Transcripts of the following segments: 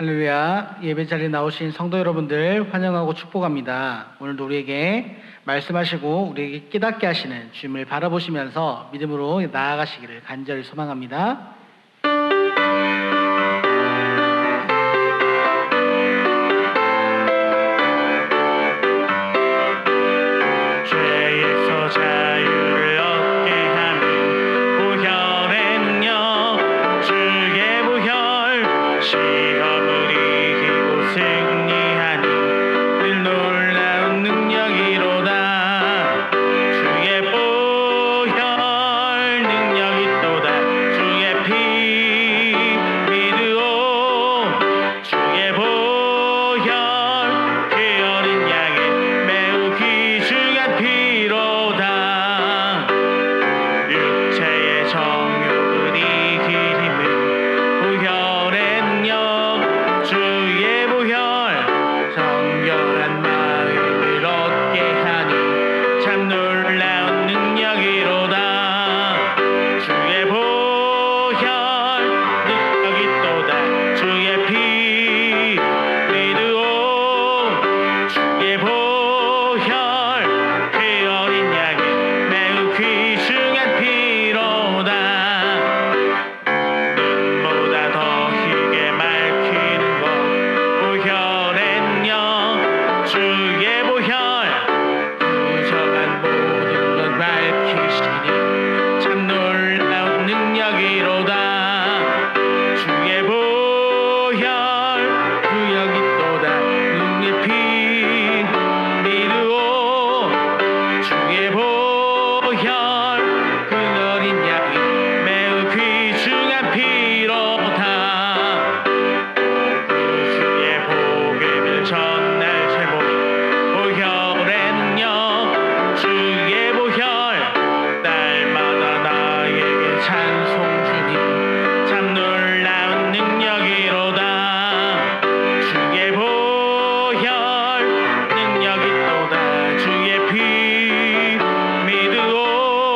할렐루야. 예배 자리에 나오신 성도 여러분들 환영하고 축복합니다. 오늘도 우리에게 말씀하시고 우리에게 깨닫게 하시는 주님을 바라보시면서 믿음으로 나아가시기를 간절히 소망합니다. 죄에서 자유를 얻게 하는 보혈의 능력, 주의 보혈. 시험을 이기고 승리하는 늘 놀라운 능력이로다. 주의 보혈 능력이 또다. 주의 피 믿으오. 주의 보혈 그 어린 양의 매우 귀중한 피로다. 육체의 정욕을 이길 힘은 보혈의 능력, 주의 보혈. 정결한 마음을 얻게 하니 참 놀라운 능력이로다. 주의 보혈 능력이 또다. 주의 피 믿으오. 주의 보혈 그 어린 양의 매우 귀중한 피로다. 눈보다 더 희게 밝히는 것 보혈의 능력, 주의 보혈. 부정한 모든 것 밝히시니 참 놀라운 능력이로다. 주의 보혈 구역이 또다. 눈의 피 믿으오. 주의 보혈 그 어린 양이 매우 귀중한 피로다. 주의 복음을 전할 제목 보혈의 능력, 주의 보혈. 날마다 나에게 찬송 주니 참 놀라운 능력이로다. 주의 보혈 능력이 또다. 주의 피 믿으오.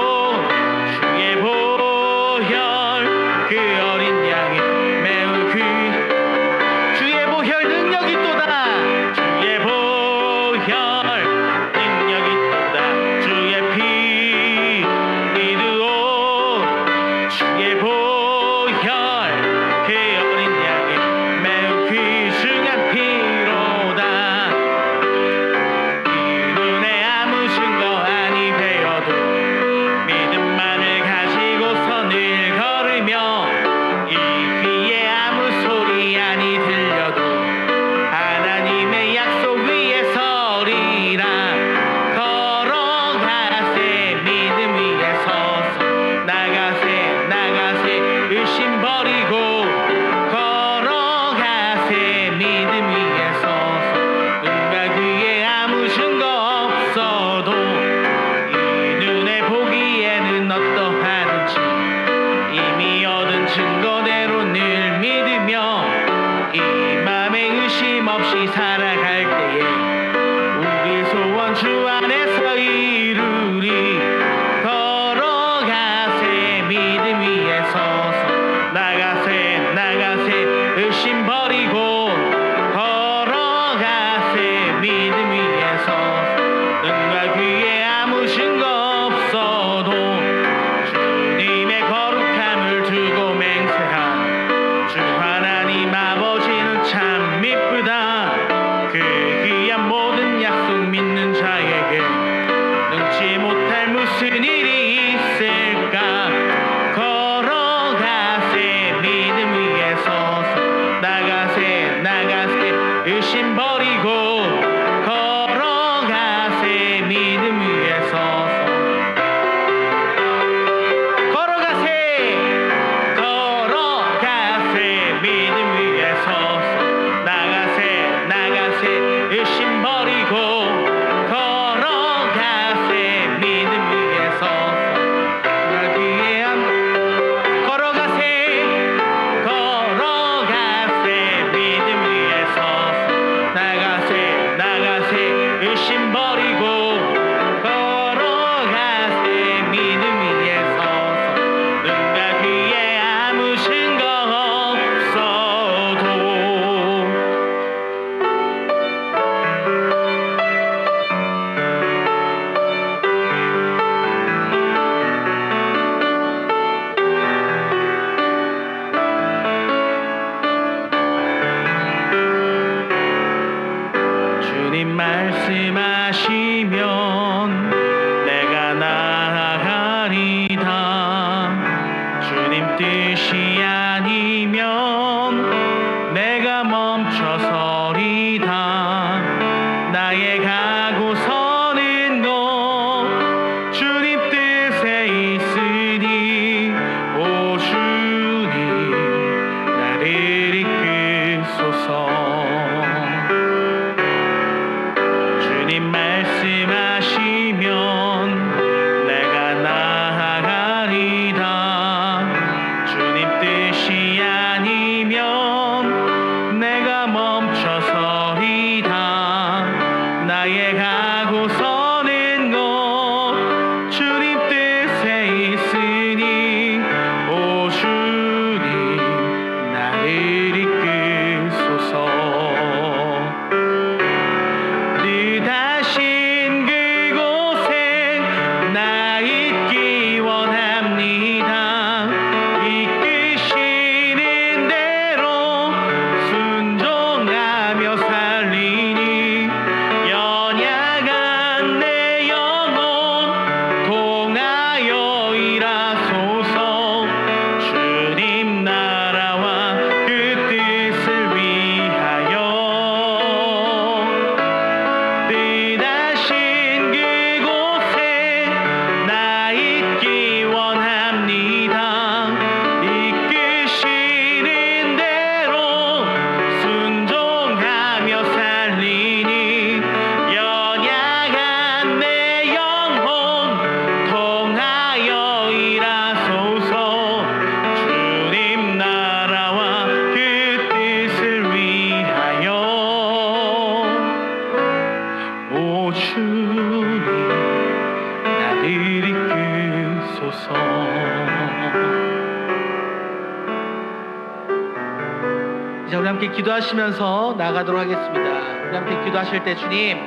함께 기도하시면서 나아가도록 하겠습니다. 우리 함께 기도하실 때 주님,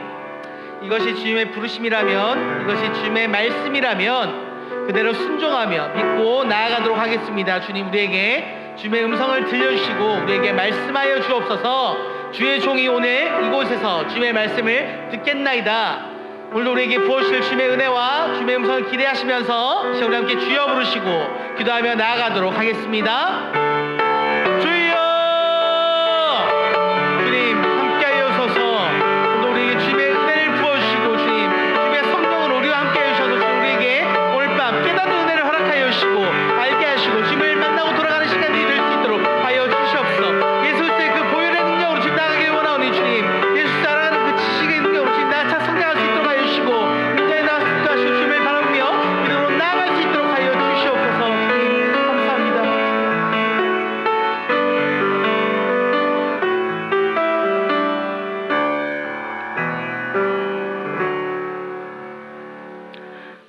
이것이 주님의 부르심이라면, 이것이 주님의 말씀이라면 그대로 순종하며 믿고 나아가도록 하겠습니다. 주님, 우리에게 주님의 음성을 들려주시고 우리에게 말씀하여 주옵소서. 주의 종이 오늘 이곳에서 주님의 말씀을 듣겠나이다. 오늘 우리에게 부어주실 주님의 은혜와 주님의 음성을 기대하시면서 우리 함께 주여 부르시고 기도하며 나아가도록 하겠습니다. 주여! 주님 함께하여 주소서. 오늘 우리에게 주님의 은혜를 부어주시고 주님, 주님의 성령을 우리와 함께하여 주셔서 주님 우리에게 오늘 밤 깨닫는 은혜를 허락하여 주시고 알게 하시고 주님을 만나고 돌아가는 시간이 될 수 있도록 하여 주시옵소서. 예수 그리스도의 그 보혈의 능력으로 주님 나아가길 원하오니 주님, 예수 따라가는 그 지식의 능력으로 주님 나차 성장할 수 있도록 하여 주시고 인자에 나와서 기도하시고 주님을 바라보며 믿음으로 나아갈 수 있도록 하여 주시옵소서. 주님 감사합니다.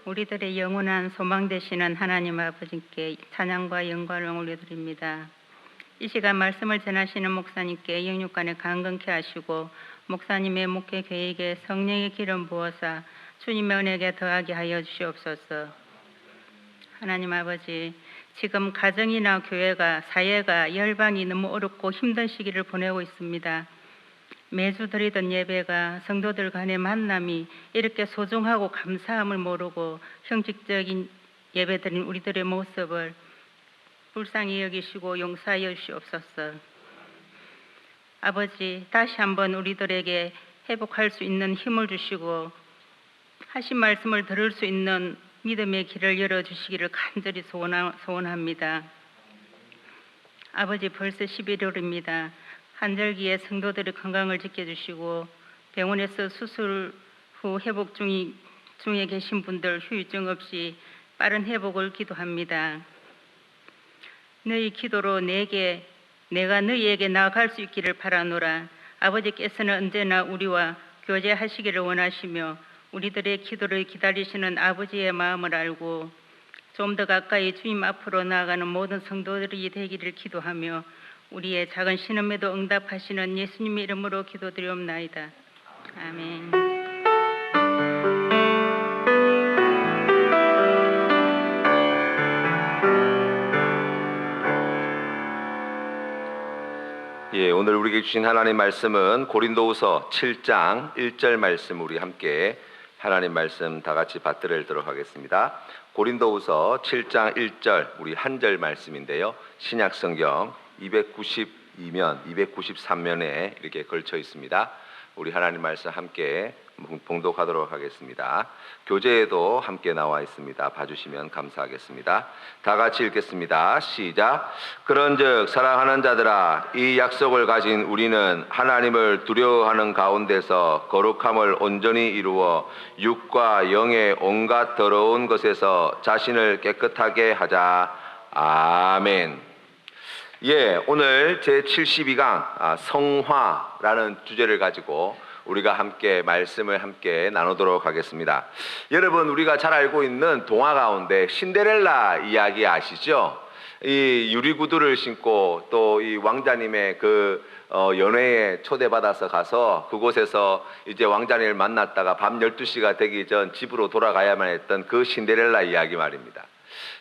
우리들의 영원한 소망 되시는 하나님 아버지께 찬양과 영광을 올려드립니다. 이 시간 말씀을 전하시는 목사님께 영육간에 강건케 하시고 목사님의 목회 계획에 성령의 기름 부어서 주님의 은혜에 더하게 하여 주시옵소서. 하나님 아버지, 지금 가정이나 교회가, 사회가, 열방이 너무 어렵고 힘든 시기를 보내고 있습니다. 매주 드리던 예배가, 성도들 간의 만남이 이렇게 소중하고 감사함을 모르고 형식적인 예배드린 우리들의 모습을 불쌍히 여기시고 용서하여 주시옵소서. 아버지, 다시 한번 우리들에게 회복할 수 있는 힘을 주시고 하신 말씀을 들을 수 있는 믿음의 길을 열어주시기를 간절히 소원합니다. 아버지, 벌써 11월입니다. 한절기에 성도들의 건강을 지켜주시고 병원에서 수술 후 회복 중에 계신 분들 후유증 없이 빠른 회복을 기도합니다. 너희 기도로 내가 너희에게 나아갈 수 있기를 바라노라. 아버지께서는 언제나 우리와 교제하시기를 원하시며 우리들의 기도를 기다리시는 아버지의 마음을 알고 좀 더 가까이 주님 앞으로 나아가는 모든 성도들이 되기를 기도하며 우리의 작은 신음에도 응답하시는 예수님의 이름으로 기도드리옵나이다. 아멘. 예, 오늘 우리에게 주신 하나님 말씀은 고린도후서 7장 1절 말씀, 우리 함께 하나님 말씀 다 같이 받들도록 하겠습니다. 고린도후서 7장 1절, 우리 한 절 말씀인데요. 신약성경 292면, 293면에 이렇게 걸쳐 있습니다. 우리 하나님 말씀 함께 봉독하도록 하겠습니다. 교재에도 함께 나와 있습니다. 봐주시면 감사하겠습니다. 다 같이 읽겠습니다. 시작. 그런즉 사랑하는 자들아, 이 약속을 가진 우리는 하나님을 두려워하는 가운데서 거룩함을 온전히 이루어 육과 영의 온갖 더러운 것에서 자신을 깨끗하게 하자. 아멘. 예, 오늘 제72강 성화라는 주제를 가지고 우리가 함께 말씀을 함께 나누도록 하겠습니다. 여러분, 우리가 잘 알고 있는 동화 가운데 신데렐라 이야기 아시죠? 이 유리구두를 신고 또 이 왕자님의 그 연회에 초대받아서 가서 그곳에서 이제 왕자님을 만났다가 밤 12시가 되기 전 집으로 돌아가야만 했던 그 신데렐라 이야기 말입니다.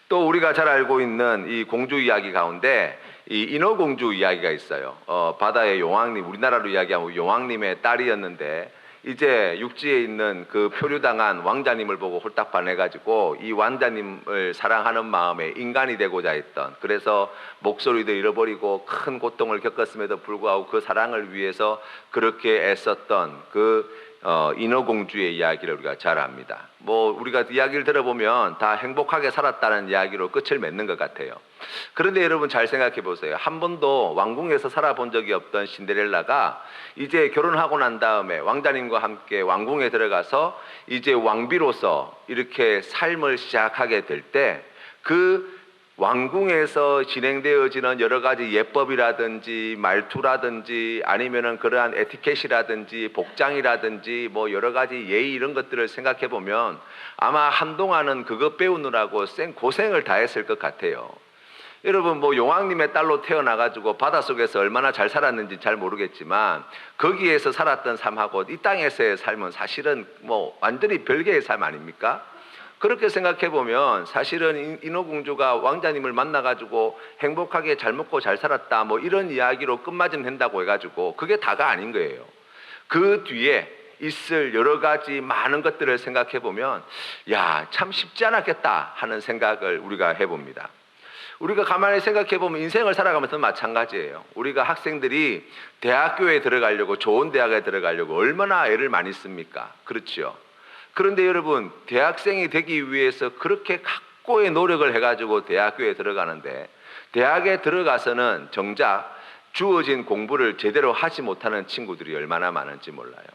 또 우리가 잘 알고 있는 이 공주 이야기 가운데 이 인어공주 이야기가 있어요. 바다의 용왕님, 우리나라로 이야기하면 용왕님의 딸이었는데 이제 육지에 있는 그 표류당한 왕자님을 보고 홀딱 반해가지고 이 왕자님을 사랑하는 마음에 인간이 되고자 했던, 그래서 목소리도 잃어버리고 큰 고통을 겪었음에도 불구하고 그 사랑을 위해서 그렇게 애썼던 그 인어공주의 이야기를 우리가 잘 압니다. 뭐 우리가 이야기를 들어보면 다 행복하게 살았다는 이야기로 끝을 맺는 것 같아요. 그런데 여러분 잘 생각해 보세요. 한 번도 왕궁에서 살아본 적이 없던 신데렐라가 이제 결혼하고 난 다음에 왕자님과 함께 왕궁에 들어가서 이제 왕비로서 이렇게 삶을 시작하게 될 때 그 왕궁에서 진행되어지는 여러 가지 예법이라든지 말투라든지 아니면은 그러한 에티켓이라든지 복장이라든지 뭐 여러 가지 예의 이런 것들을 생각해 보면 아마 한동안은 그것 배우느라고 고생을 다 했을 것 같아요. 여러분 뭐 용왕님의 딸로 태어나가지고 바닷속에서 얼마나 잘 살았는지 잘 모르겠지만 거기에서 살았던 삶하고 이 땅에서의 삶은 사실은 뭐 완전히 별개의 삶 아닙니까? 그렇게 생각해 보면 사실은 인어공주가 왕자님을 만나가지고 행복하게 잘 먹고 잘 살았다 뭐 이런 이야기로 끝맞음 된다고 해가지고 그게 다가 아닌 거예요. 그 뒤에 있을 여러 가지 많은 것들을 생각해 보면 야, 참 쉽지 않았겠다 하는 생각을 우리가 해봅니다. 우리가 가만히 생각해 보면 인생을 살아가면서 마찬가지예요. 우리가 학생들이 대학교에 들어가려고 좋은 대학에 들어가려고 얼마나 애를 많이 씁니까? 그렇죠. 그런데 여러분 대학생이 되기 위해서 그렇게 각고의 노력을 해가지고 대학교에 들어가는데 대학에 들어가서는 정작 주어진 공부를 제대로 하지 못하는 친구들이 얼마나 많은지 몰라요.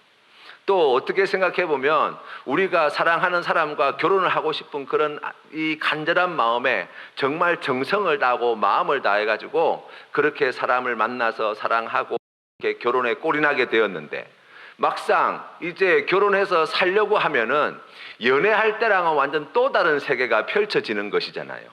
또 어떻게 생각해 보면 우리가 사랑하는 사람과 결혼을 하고 싶은 그런 이 간절한 마음에 정말 정성을 다하고 마음을 다해가지고 그렇게 사람을 만나서 사랑하고 이렇게 결혼에 꼴인하게 되었는데 막상 이제 결혼해서 살려고 하면은 연애할 때랑은 완전 또 다른 세계가 펼쳐지는 것이잖아요.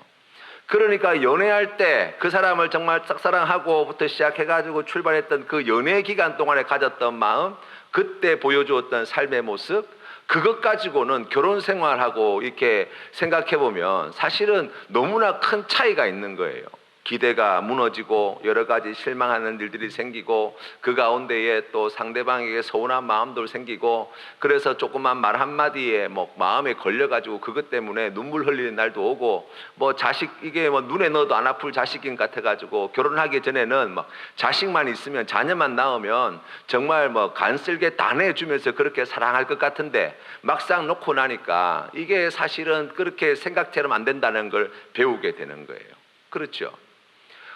그러니까 연애할 때 그 사람을 정말 짝사랑하고부터 시작해가지고 출발했던 그 연애 기간 동안에 가졌던 마음, 그때 보여주었던 삶의 모습, 그것 가지고는 결혼 생활하고 이렇게 생각해 보면 사실은 너무나 큰 차이가 있는 거예요. 기대가 무너지고 여러 가지 실망하는 일들이 생기고 그 가운데에 또 상대방에게 서운한 마음도 생기고 그래서 조그만 말 한마디에 뭐 마음에 걸려가지고 그것 때문에 눈물 흘리는 날도 오고 뭐 자식 이게 뭐 눈에 넣어도 안 아플 자식인 같아가지고 결혼하기 전에는 막 자식만 있으면 자녀만 낳으면 정말 뭐 간쓸게 다 내주면서 그렇게 사랑할 것 같은데 막상 놓고 나니까 이게 사실은 그렇게 생각처럼 안 된다는 걸 배우게 되는 거예요. 그렇죠.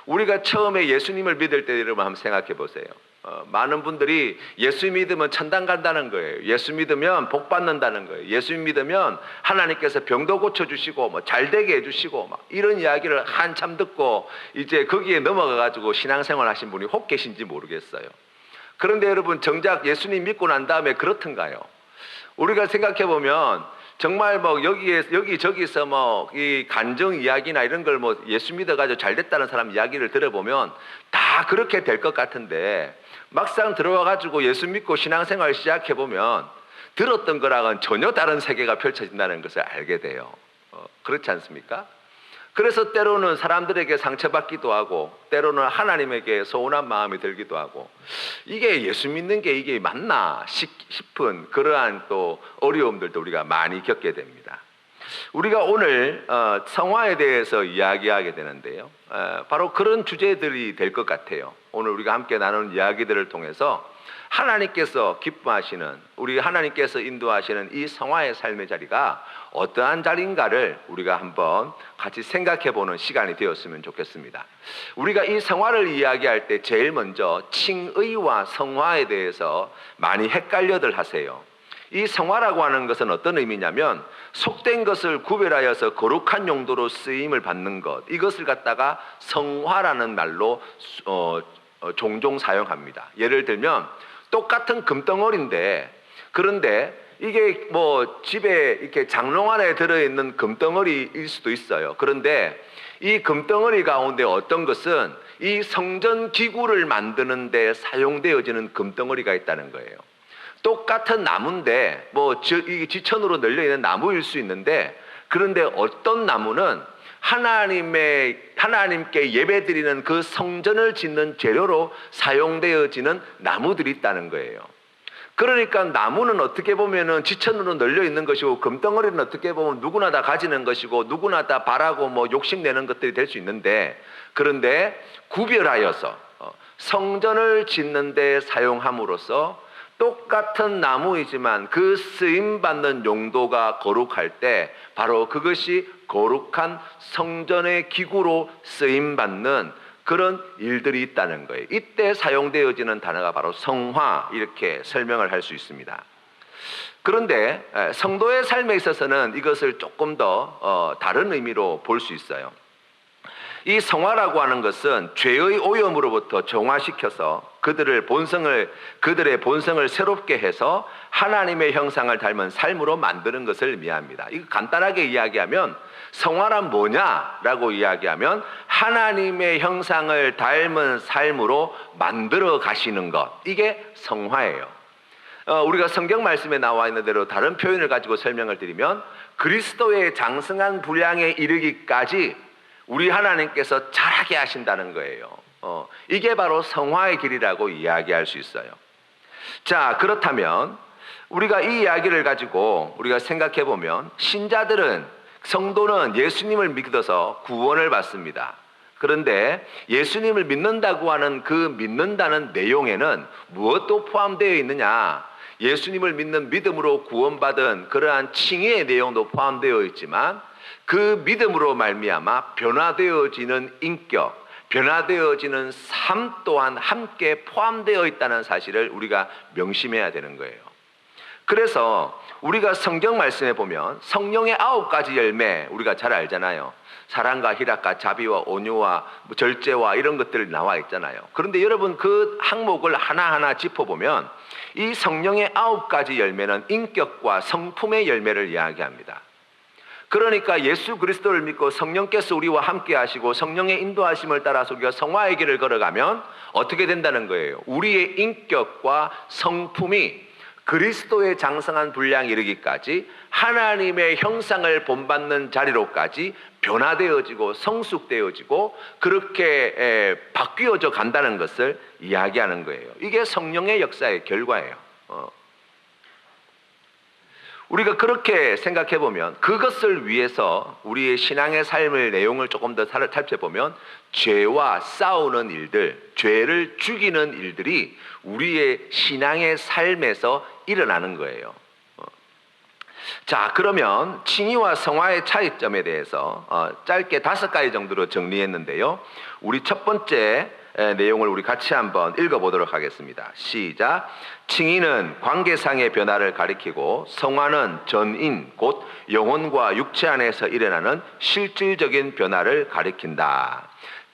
우리가 처음에 예수님을 믿을 때 여러분 한번 생각해 보세요. 많은 분들이 예수 믿으면 천당 간다는 거예요. 예수 믿으면 복 받는다는 거예요. 예수 믿으면 하나님께서 병도 고쳐주시고 뭐 잘되게 해주시고 막 이런 이야기를 한참 듣고 이제 거기에 넘어가 가지고 신앙생활 하신 분이 혹 계신지 모르겠어요. 그런데 여러분 정작 예수님 믿고 난 다음에 그렇던가요? 우리가 생각해 보면 정말 뭐 여기저기서 뭐 이 간증 이야기나 이런 걸 뭐 예수 믿어가지고 잘 됐다는 사람 이야기를 들어보면 다 그렇게 될 것 같은데 막상 들어와가지고 예수 믿고 신앙생활 시작해 보면 들었던 거랑은 전혀 다른 세계가 펼쳐진다는 것을 알게 돼요. 그렇지 않습니까? 그래서 때로는 사람들에게 상처받기도 하고 때로는 하나님에게 서운한 마음이 들기도 하고 이게 예수 믿는 게 이게 맞나 싶은 그러한 또 어려움들도 우리가 많이 겪게 됩니다. 우리가 오늘 성화에 대해서 이야기하게 되는데요. 바로 그런 주제들이 될 것 같아요. 오늘 우리가 함께 나눈 이야기들을 통해서 하나님께서 기뻐하시는 우리 하나님께서 인도하시는 이 성화의 삶의 자리가 어떠한 자리인가를 우리가 한번 같이 생각해 보는 시간이 되었으면 좋겠습니다. 우리가 이 성화를 이야기할 때 제일 먼저 칭의와 성화에 대해서 많이 헷갈려들 하세요. 이 성화라고 하는 것은 어떤 의미냐면 속된 것을 구별하여서 거룩한 용도로 쓰임을 받는 것, 이것을 갖다가 성화라는 말로 종종 사용합니다. 예를 들면 똑같은 금덩어리인데 그런데 이게 뭐 집에 이렇게 장롱 안에 들어있는 금덩어리일 수도 있어요. 그런데 이 금덩어리 가운데 어떤 것은 이 성전 기구를 만드는 데 사용되어지는 금덩어리가 있다는 거예요. 똑같은 나무인데 뭐 이 지천으로 널려 있는 나무일 수 있는데 그런데 어떤 나무는 하나님께 예배드리는 그 성전을 짓는 재료로 사용되어지는 나무들이 있다는 거예요. 그러니까 나무는 어떻게 보면은 지천으로 널려 있는 것이고 금덩어리는 어떻게 보면 누구나 다 가지는 것이고 누구나 다 바라고 뭐 욕심내는 것들이 될 수 있는데 그런데 구별하여서 성전을 짓는 데 사용함으로써 똑같은 나무이지만 그 쓰임받는 용도가 거룩할 때 바로 그것이 거룩한 성전의 기구로 쓰임받는 그런 일들이 있다는 거예요. 이때 사용되어지는 단어가 바로 성화 이렇게 설명을 할 수 있습니다. 그런데 성도의 삶에 있어서는 이것을 조금 더 다른 의미로 볼 수 있어요. 이 성화라고 하는 것은 죄의 오염으로부터 정화시켜서 그들의 본성을 새롭게 해서 하나님의 형상을 닮은 삶으로 만드는 것을 의미합니다. 이거 간단하게 이야기하면 성화란 뭐냐라고 이야기하면 하나님의 형상을 닮은 삶으로 만들어 가시는 것, 이게 성화예요. 우리가 성경 말씀에 나와 있는 대로 다른 표현을 가지고 설명을 드리면 그리스도의 장성한 분량에 이르기까지 우리 하나님께서 자라게 하신다는 거예요. 이게 바로 성화의 길이라고 이야기할 수 있어요. 자, 그렇다면 우리가 이 이야기를 가지고 우리가 생각해 보면 성도는 예수님을 믿어서 구원을 받습니다. 그런데 예수님을 믿는다고 하는 그 믿는다는 내용에는 무엇도 포함되어 있느냐? 예수님을 믿는 믿음으로 구원받은 그러한 칭의의 내용도 포함되어 있지만 그 믿음으로 말미암아 변화되어지는 인격, 변화되어지는 삶 또한 함께 포함되어 있다는 사실을 우리가 명심해야 되는 거예요. 그래서 우리가 성경 말씀에 보면 성령의 9가지 열매 우리가 잘 알잖아요. 사랑과 희락과 자비와 온유와 절제와 이런 것들이 나와 있잖아요. 그런데 여러분 그 항목을 하나하나 짚어보면 이 성령의 9가지 열매는 인격과 성품의 열매를 이야기합니다. 그러니까 예수 그리스도를 믿고 성령께서 우리와 함께 하시고 성령의 인도하심을 따라서 우리가 성화의 길을 걸어가면 어떻게 된다는 거예요? 우리의 인격과 성품이 그리스도의 장성한 분량에 이르기까지 하나님의 형상을 본받는 자리로까지 변화되어지고 성숙되어지고 그렇게 바뀌어져 간다는 것을 이야기하는 거예요. 이게 성령의 역사의 결과예요. 우리가 그렇게 생각해 보면 그것을 위해서 우리의 신앙의 삶의 내용을 조금 더 살펴보면 죄와 싸우는 일들, 죄를 죽이는 일들이 우리의 신앙의 삶에서 일어나는 거예요. 자, 그러면 칭의와 성화의 차이점에 대해서 짧게 5가지 정도로 정리했는데요. 우리 첫 번째 내용을 우리 같이 한번 읽어보도록 하겠습니다. 시작. 칭의는 관계상의 변화를 가리키고 성화는 전인 곧 영혼과 육체 안에서 일어나는 실질적인 변화를 가리킨다.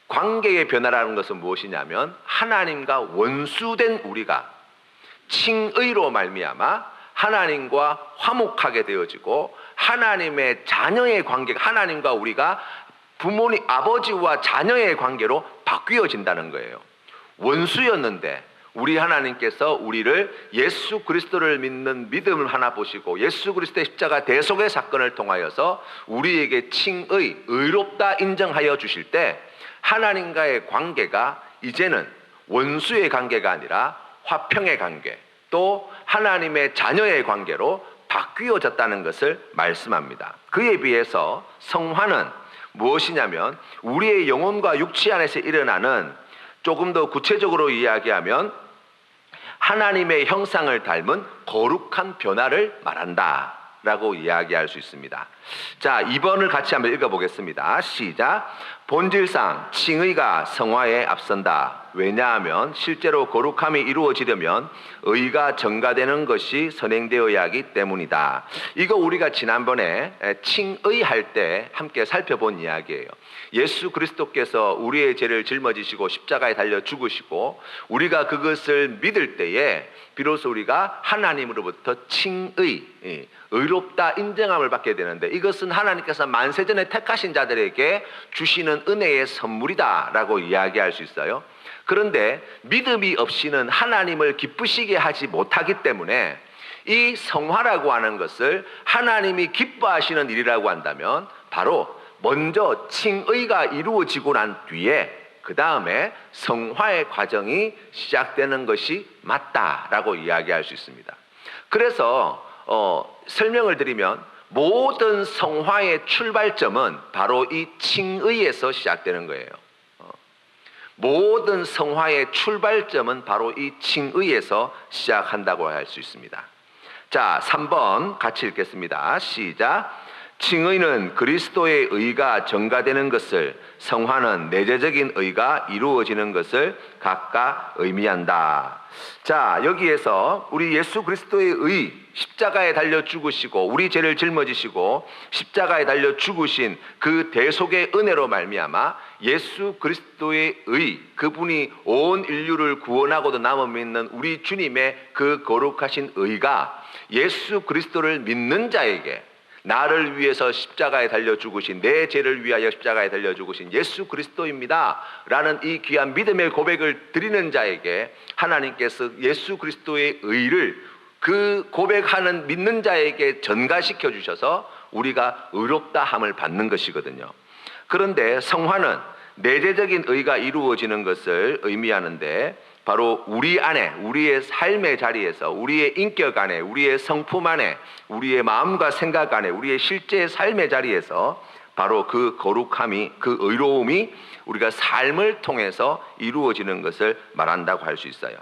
관계의 변화라는 것은 무엇이냐면 하나님과 원수된 우리가 칭의로 말미암아 하나님과 화목하게 되어지고 하나님의 자녀의 관계가 하나님과 우리가 부모님, 아버지와 자녀의 관계로 바뀌어진다는 거예요. 원수였는데 우리 하나님께서 우리를 예수 그리스도를 믿는 믿음을 하나 보시고 예수 그리스도의 십자가 대속의 사건을 통하여서 우리에게 칭의, 의롭다 인정하여 주실 때 하나님과의 관계가 이제는 원수의 관계가 아니라 화평의 관계, 또 하나님의 자녀의 관계로 바뀌어졌다는 것을 말씀합니다. 그에 비해서 성화는 무엇이냐면 우리의 영혼과 육체 안에서 일어나는, 조금 더 구체적으로 이야기하면 하나님의 형상을 닮은 거룩한 변화를 말한다 라고 이야기할 수 있습니다. 자, 2번을 같이 한번 읽어보겠습니다. 시작. 본질상 칭의가 성화에 앞선다. 왜냐하면 실제로 거룩함이 이루어지려면 의가 전가되는 것이 선행되어야 하기 때문이다. 이거 우리가 지난번에 칭의할 때 함께 살펴본 이야기예요. 예수 그리스도께서 우리의 죄를 짊어지시고 십자가에 달려 죽으시고 우리가 그것을 믿을 때에 비로소 우리가 하나님으로부터 칭의, 의롭다 인정함을 받게 되는데, 이것은 하나님께서 만세전에 택하신 자들에게 주시는 은혜의 선물이다 라고 이야기할 수 있어요. 그런데 믿음이 없이는 하나님을 기쁘시게 하지 못하기 때문에 이 성화라고 하는 것을 하나님이 기뻐하시는 일이라고 한다면 바로 먼저 칭의가 이루어지고 난 뒤에 그 다음에 성화의 과정이 시작되는 것이 맞다라고 이야기할 수 있습니다. 그래서 설명을 드리면 모든 성화의 출발점은 바로 이 칭의에서 시작되는 거예요. 모든 성화의 출발점은 바로 이 칭의에서 시작한다고 할 수 있습니다. 자, 3번 같이 읽겠습니다. 시작. 칭의는 그리스도의 의가 전가되는 것을, 성화는 내재적인 의가 이루어지는 것을 각각 의미한다. 자, 여기에서 우리 예수 그리스도의 의, 십자가에 달려 죽으시고 우리 죄를 짊어지시고 십자가에 달려 죽으신 그 대속의 은혜로 말미암아 예수 그리스도의 의, 그분이 온 인류를 구원하고도 남아 믿는 우리 주님의 그 거룩하신 의가 예수 그리스도를 믿는 자에게, 나를 위해서 십자가에 달려 죽으신, 내 죄를 위하여 십자가에 달려 죽으신 예수 그리스도입니다 라는 이 귀한 믿음의 고백을 드리는 자에게 하나님께서 예수 그리스도의 의를 그 고백하는 믿는 자에게 전가시켜 주셔서 우리가 의롭다 함을 받는 것이거든요. 그런데 성화는 내재적인 의가 이루어지는 것을 의미하는데, 바로 우리 안에, 우리의 삶의 자리에서, 우리의 인격 안에, 우리의 성품 안에, 우리의 마음과 생각 안에, 우리의 실제 삶의 자리에서 바로 그 거룩함이, 그 의로움이 우리가 삶을 통해서 이루어지는 것을 말한다고 할 수 있어요.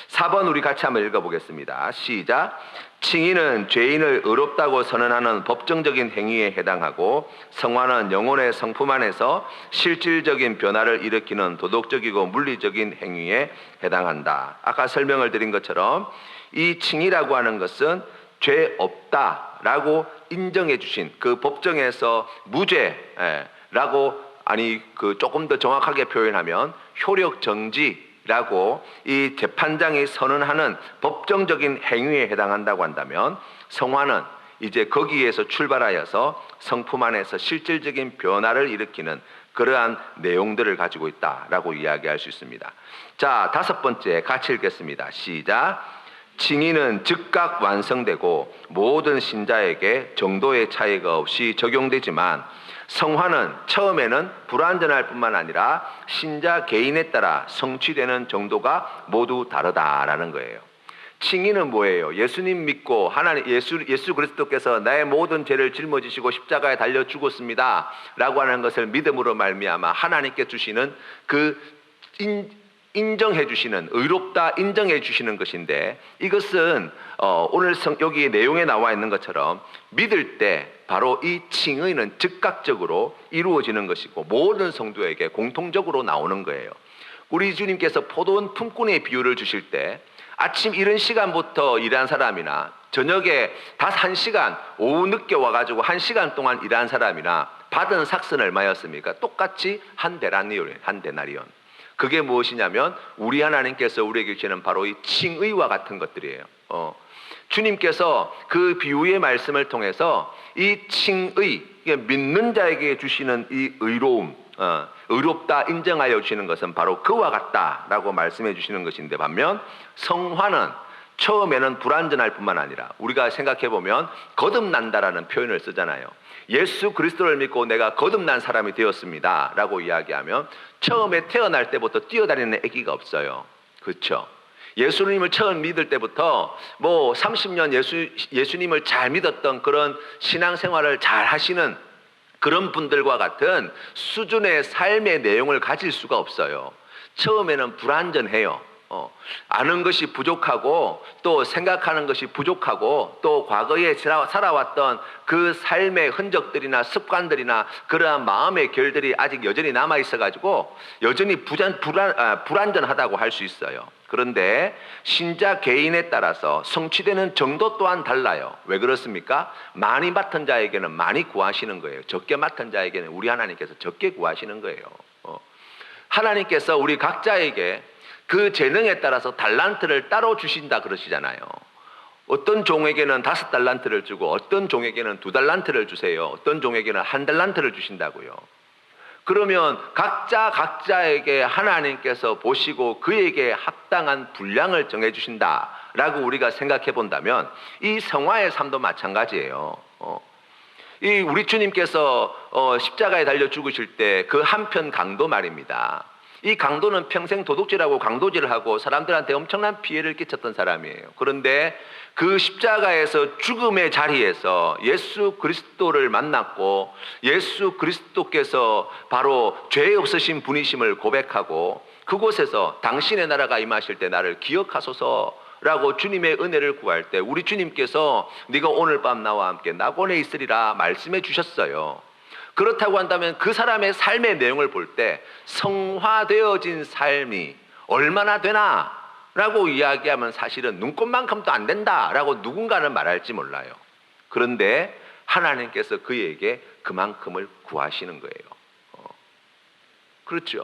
4번 우리 같이 한번 읽어보겠습니다. 시작. 칭의는 죄인을 의롭다고 선언하는 법정적인 행위에 해당하고, 성화는 영혼의 성품 안에서 실질적인 변화를 일으키는 도덕적이고 물리적인 행위에 해당한다. 아까 설명을 드린 것처럼 이 칭의라고 하는 것은 죄 없다라고 인정해 주신, 그 법정에서 무죄라고, 아니 그 조금 더 정확하게 표현하면 효력 정지 라고 이 재판장이 선언하는 법정적인 행위에 해당한다고 한다면, 성화는 이제 거기에서 출발하여서 성품 안에서 실질적인 변화를 일으키는 그러한 내용들을 가지고 있다라고 이야기할 수 있습니다. 자, 5번째 같이 읽겠습니다. 시작. 칭의는 즉각 완성되고 모든 신자에게 정도의 차이가 없이 적용되지만, 성화는 처음에는 불완전할 뿐만 아니라 신자 개인에 따라 성취되는 정도가 모두 다르다라는 거예요. 칭의는 뭐예요? 예수님 믿고 하나님 예수 그리스도께서 나의 모든 죄를 짊어지시고 십자가에 달려 죽었습니다 라고 하는 것을 믿음으로 말미암아 하나님께 주시는 그 인정해 주시는, 의롭다 인정해 주시는 것인데, 이것은 오늘 여기 내용에 나와 있는 것처럼 믿을 때 바로 이 칭의는 즉각적으로 이루어지는 것이고 모든 성도에게 공통적으로 나오는 거예요. 우리 주님께서 포도원 품꾼의 비유를 주실 때 아침 이른 시간부터 일한 사람이나 저녁에 1시간, 오후 늦게 와가지고 1시간 동안 일한 사람이나 받은 삭스는 얼마였습니까? 똑같이 한 데나리온. 그게 무엇이냐면 우리 하나님께서 우리에게 주시는 바로 이 칭의와 같은 것들이에요. 주님께서 그 비유의 말씀을 통해서 이 칭의, 믿는 자에게 주시는 이 의로움, 의롭다 인정하여 주시는 것은 바로 그와 같다라고 말씀해 주시는 것인데, 반면 성화는 처음에는 불완전할 뿐만 아니라 우리가 생각해 보면 거듭난다라는 표현을 쓰잖아요. 예수 그리스도를 믿고 내가 거듭난 사람이 되었습니다 라고 이야기하면 처음에 태어날 때부터 뛰어다니는 아기가 없어요. 그렇죠? 예수님을 처음 믿을 때부터 뭐 30년 예수님을 잘 믿었던 그런 신앙생활을 잘 하시는 그런 분들과 같은 수준의 삶의 내용을 가질 수가 없어요. 처음에는 불완전해요. 아는 것이 부족하고 또 생각하는 것이 부족하고 또 과거에 살아왔던 그 삶의 흔적들이나 습관들이나 그러한 마음의 결들이 아직 여전히 남아 있어가지고 여전히 불완전하다고 할 수 있어요. 그런데 신자 개인에 따라서 성취되는 정도 또한 달라요. 왜 그렇습니까? 많이 맡은 자에게는 많이 구하시는 거예요. 적게 맡은 자에게는 우리 하나님께서 적게 구하시는 거예요. 하나님께서 우리 각자에게 그 재능에 따라서 달란트를 따로 주신다 그러시잖아요. 어떤 종에게는 5달란트를 주고 어떤 종에게는 2달란트를 주세요. 어떤 종에게는 1달란트를 주신다고요. 그러면 각자에게 하나님께서 보시고 그에게 합당한 분량을 정해주신다라고 우리가 생각해 본다면 이 성화의 삶도 마찬가지예요. 이 우리 주님께서 십자가에 달려 죽으실 때 그 한편 강도 말입니다. 이 강도는 평생 도둑질하고 강도질을 하고 사람들한테 엄청난 피해를 끼쳤던 사람이에요. 그런데 그 십자가에서 죽음의 자리에서 예수 그리스도를 만났고 예수 그리스도께서 바로 죄 없으신 분이심을 고백하고 그곳에서 당신의 나라가 임하실 때 나를 기억하소서 라고 주님의 은혜를 구할 때 우리 주님께서 네가 오늘 밤 나와 함께 낙원에 있으리라 말씀해 주셨어요. 그렇다고 한다면 그 사람의 삶의 내용을 볼 때 성화되어진 삶이 얼마나 되나 라고 이야기하면 사실은 눈꽃만큼도 안 된다 라고 누군가는 말할지 몰라요. 그런데 하나님께서 그에게 그만큼을 구하시는 거예요. 그렇죠.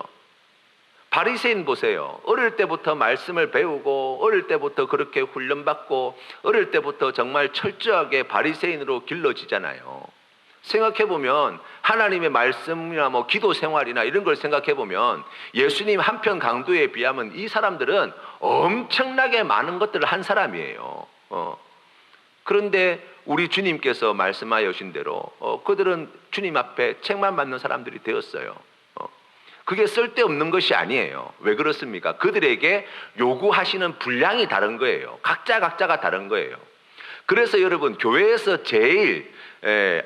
바리새인 보세요. 어릴 때부터 말씀을 배우고 어릴 때부터 그렇게 훈련받고 어릴 때부터 정말 철저하게 바리새인으로 길러지잖아요. 생각해보면 하나님의 말씀이나 뭐 기도 생활이나 이런 걸 생각해보면 예수님 한편 강도에 비하면 이 사람들은 엄청나게 많은 것들을 한 사람이에요. 그런데 우리 주님께서 말씀하신 대로 그들은 주님 앞에 책만 받는 사람들이 되었어요. 그게 쓸데없는 것이 아니에요. 왜 그렇습니까? 그들에게 요구하시는 분량이 다른 거예요. 각자가 다른 거예요. 그래서 여러분, 교회에서 제일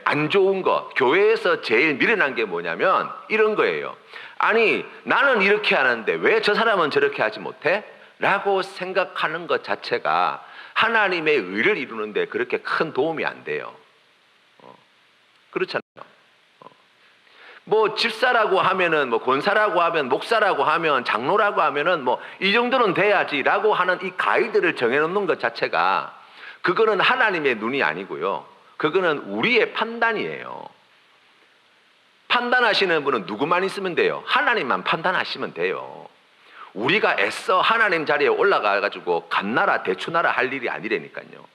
안 좋은 것, 교회에서 제일 미련한 게 뭐냐면 이런 거예요. 아니, 나는 이렇게 하는데 왜 저 사람은 저렇게 하지 못해? 라고 생각하는 것 자체가 하나님의 의를 이루는데 그렇게 큰 도움이 안 돼요. 그렇잖아요. 뭐 집사라고 하면은 뭐 권사라고 하면 목사라고 하면 장로라고 하면은 뭐 이 정도는 돼야지라고 하는 이 가이드를 정해놓는 것 자체가 그거는 하나님의 눈이 아니고요. 그거는 우리의 판단이에요. 판단하시는 분은 누구만 있으면 돼요? 하나님만 판단하시면 돼요. 우리가 애써 하나님 자리에 올라가가지고 감나라 대추나라 할 일이 아니라니까요.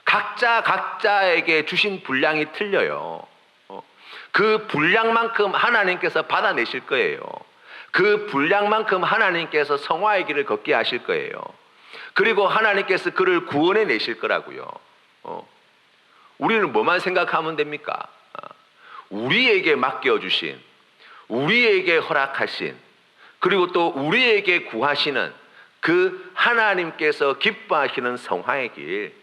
각자에게 주신 분량이 틀려요. 그 분량만큼 하나님께서 받아내실 거예요. 그 분량만큼 하나님께서 성화의 길을 걷게 하실 거예요. 그리고 하나님께서 그를 구원해 내실 거라고요. 우리는 뭐만 생각하면 됩니까? 우리에게 맡겨주신, 우리에게 허락하신, 그리고 또 우리에게 구하시는 그 하나님께서 기뻐하시는 성화의 길,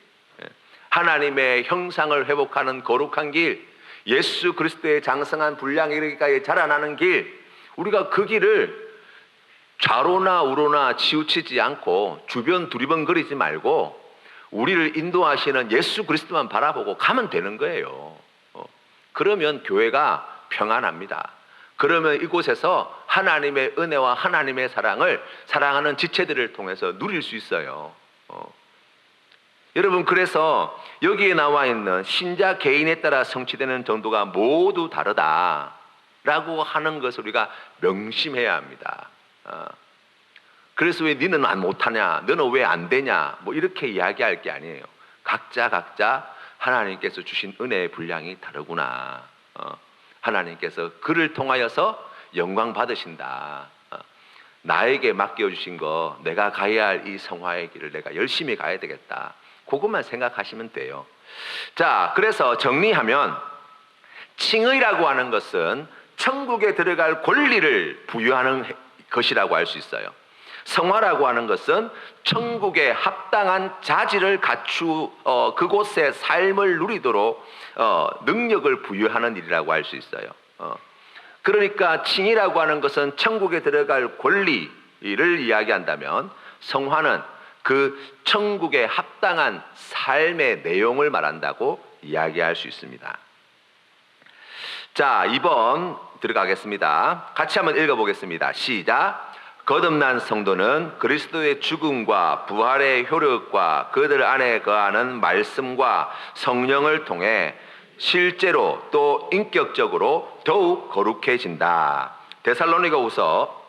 하나님의 형상을 회복하는 거룩한 길, 예수 그리스도의 장성한 분량에 이르기까지 자라나는 길, 우리가 그 길을 좌로나 우로나 치우치지 않고 주변 두리번거리지 말고 우리를 인도하시는 예수 그리스도만 바라보고 가면 되는 거예요. 그러면 교회가 평안합니다. 그러면 이곳에서 하나님의 은혜와 하나님의 사랑을 사랑하는 지체들을 통해서 누릴 수 있어요. 여러분, 그래서 여기에 나와 있는 신자 개인에 따라 성취되는 정도가 모두 다르다라고 하는 것을 우리가 명심해야 합니다. 그래서 왜 너는 안 못하냐, 너는 왜 안 되냐, 뭐 이렇게 이야기할 게 아니에요. 각자 하나님께서 주신 은혜의 분량이 다르구나. 하나님께서 그를 통하여서 영광 받으신다. 나에게 맡겨주신 거, 내가 가야 할 이 성화의 길을 내가 열심히 가야 되겠다. 그것만 생각하시면 돼요. 자, 그래서 정리하면 칭의라고 하는 것은 천국에 들어갈 권리를 부여하는 것이라고 할 수 있어요. 성화라고 하는 것은 천국에 합당한 자질을 그곳의 삶을 누리도록 능력을 부여하는 일이라고 할 수 있어요. 그러니까 칭의라고 하는 것은 천국에 들어갈 권리를 이야기한다면 성화는 그 천국에 합당한 삶의 내용을 말한다고 이야기할 수 있습니다. 자, 2번 들어가겠습니다. 같이 한번 읽어보겠습니다. 시작. 거듭난 성도는 그리스도의 죽음과 부활의 효력과 그들 안에 거하는 말씀과 성령을 통해 실제로 또 인격적으로 더욱 거룩해진다. 데살로니가후서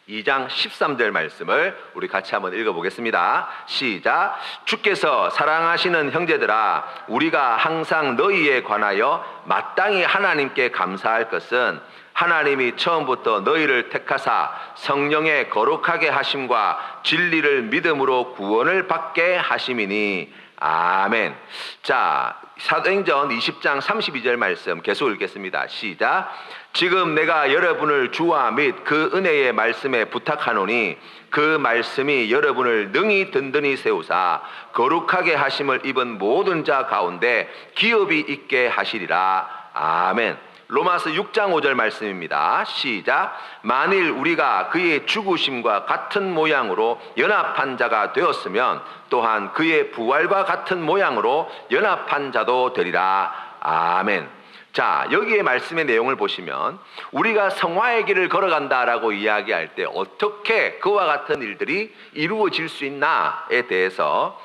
2장 13절 말씀을 우리 같이 한번 읽어보겠습니다. 시작. 주께서 사랑하시는 형제들아, 우리가 항상 너희에 관하여 마땅히 하나님께 감사할 것은 하나님이 처음부터 너희를 택하사 성령의 거룩하게 하심과 진리를 믿음으로 구원을 받게 하심이니. 아멘. 자, 사도행전 20장 32절 말씀 계속 읽겠습니다. 시작. 지금 내가 여러분을 주와 및 그 은혜의 말씀에 부탁하노니 그 말씀이 여러분을 능히 든든히 세우사 거룩하게 하심을 입은 모든 자 가운데 기업이 있게 하시리라. 아멘. 로마서 6장 5절 말씀입니다. 시작. 만일 우리가 그의 죽으심과 같은 모양으로 연합한 자가 되었으면 또한 그의 부활과 같은 모양으로 연합한 자도 되리라. 아멘. 자, 여기에 말씀의 내용을 보시면 우리가 성화의 길을 걸어간다라고 이야기할 때 어떻게 그와 같은 일들이 이루어질 수 있나에 대해서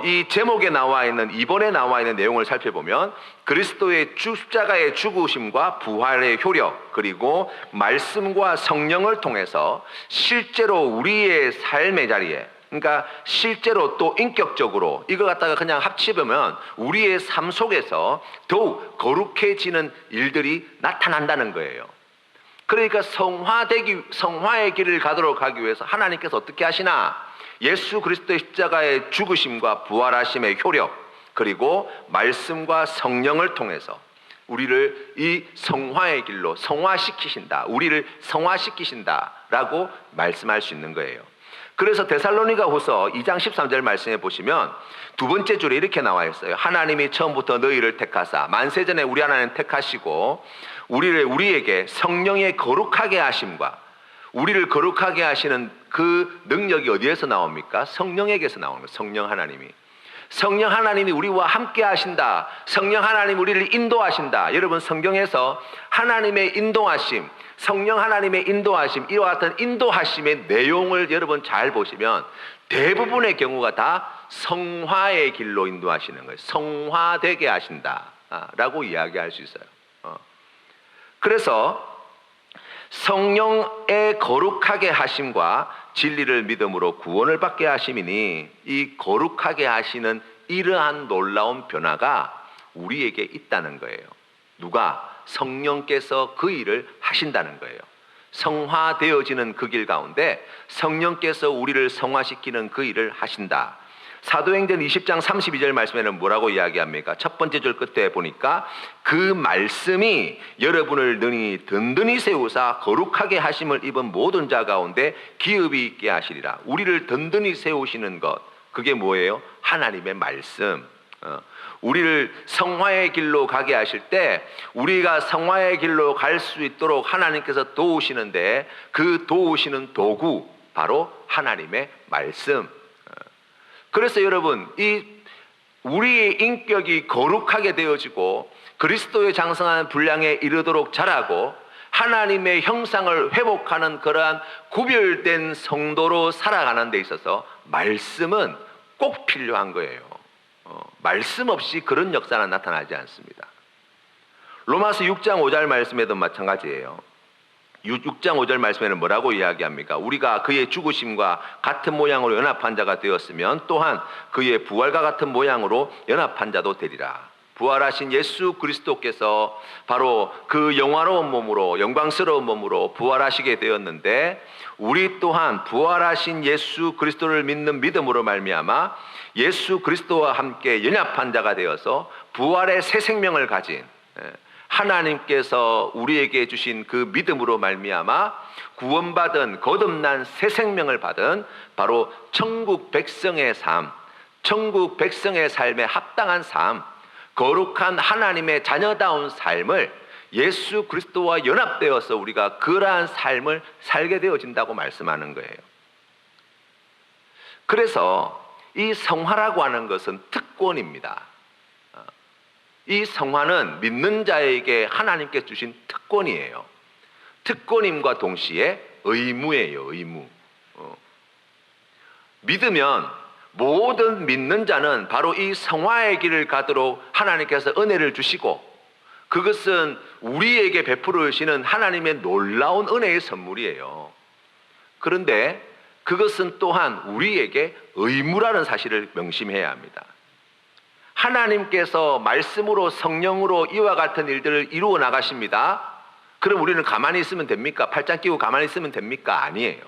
이 제목에 나와 있는, 이번에 나와 있는 내용을 살펴보면 그리스도의 십자가의 죽으심과 부활의 효력, 그리고 말씀과 성령을 통해서 실제로 우리의 삶의 자리에, 그러니까 실제로 또 인격적으로 이거 갖다가 그냥 합치면 우리의 삶 속에서 더욱 거룩해지는 일들이 나타난다는 거예요. 그러니까 성화의 길을 가도록 하기 위해서 하나님께서 어떻게 하시나? 예수 그리스도의 십자가의 죽으심과 부활하심의 효력, 그리고 말씀과 성령을 통해서 우리를 이 성화의 길로 성화시키신다, 우리를 성화시키신다라고 말씀할 수 있는 거예요. 그래서 데살로니가후서 2장 13절 말씀에 보시면 두 번째 줄에 이렇게 나와 있어요. 하나님이 처음부터 너희를 택하사 만세전에 우리 하나님 택하시고 우리에게 성령의 거룩하게 하심과, 우리를 거룩하게 하시는 그 능력이 어디에서 나옵니까? 성령에게서 나오는 거예요. 성령 하나님이 우리와 함께 하신다. 성령 하나님 우리를 인도하신다. 여러분, 성경에서 하나님의 인도하심, 성령 하나님의 인도하심, 이와 같은 인도하심의 내용을 여러분 잘 보시면 대부분의 경우가 다 성화의 길로 인도하시는 거예요. 성화되게 하신다라고 이야기할 수 있어요. 그래서 성령의 거룩하게 하심과 진리를 믿음으로 구원을 받게 하심이니, 이 거룩하게 하시는 이러한 놀라운 변화가 우리에게 있다는 거예요. 누가? 성령께서 그 일을 하신다는 거예요. 성화되어지는 그 길 가운데 성령께서 우리를 성화시키는 그 일을 하신다. 사도행전 20장 32절 말씀에는 뭐라고 이야기합니까? 첫 번째 줄 끝에 보니까 그 말씀이 여러분을 능히 든든히 세우사 거룩하게 하심을 입은 모든 자 가운데 기업이 있게 하시리라. 우리를 든든히 세우시는 것, 그게 뭐예요? 하나님의 말씀. 우리를 성화의 길로 가게 하실 때 우리가 성화의 길로 갈 수 있도록 하나님께서 도우시는데, 그 도우시는 도구 바로 하나님의 말씀. 그래서 여러분, 이 우리의 인격이 거룩하게 되어지고 그리스도의 장성한 분량에 이르도록 자라고 하나님의 형상을 회복하는 그러한 구별된 성도로 살아가는 데 있어서 말씀은 꼭 필요한 거예요. 말씀 없이 그런 역사는 나타나지 않습니다. 로마서 6장 5절 말씀에도 마찬가지예요. 6장 5절 말씀에는 뭐라고 이야기합니까? 우리가 그의 죽으심과 같은 모양으로 연합한 자가 되었으면 또한 그의 부활과 같은 모양으로 연합한 자도 되리라. 부활하신 예수 그리스도께서 바로 그 영화로운 몸으로, 영광스러운 몸으로 부활하시게 되었는데, 우리 또한 부활하신 예수 그리스도를 믿는 믿음으로 말미암아 예수 그리스도와 함께 연합한 자가 되어서 부활의 새 생명을 가진, 하나님께서 우리에게 주신 그 믿음으로 말미암아 구원받은 거듭난 새 생명을 받은 바로 천국 백성의 삶, 천국 백성의 삶에 합당한 삶, 거룩한 하나님의 자녀다운 삶을 예수 그리스도와 연합되어서 우리가 그러한 삶을 살게 되어진다고 말씀하는 거예요. 그래서 이 성화라고 하는 것은 특권입니다. 이 성화는 믿는 자에게 하나님께 주신 특권이에요. 특권임과 동시에 의무예요. 의무. 믿으면 모든 믿는 자는 바로 이 성화의 길을 가도록 하나님께서 은혜를 주시고, 그것은 우리에게 베풀어 주시는 하나님의 놀라운 은혜의 선물이에요. 그런데 그것은 또한 우리에게 의무라는 사실을 명심해야 합니다. 하나님께서 말씀으로 성령으로 이와 같은 일들을 이루어 나가십니다. 그럼 우리는 가만히 있으면 됩니까? 팔짱 끼고 가만히 있으면 됩니까? 아니에요.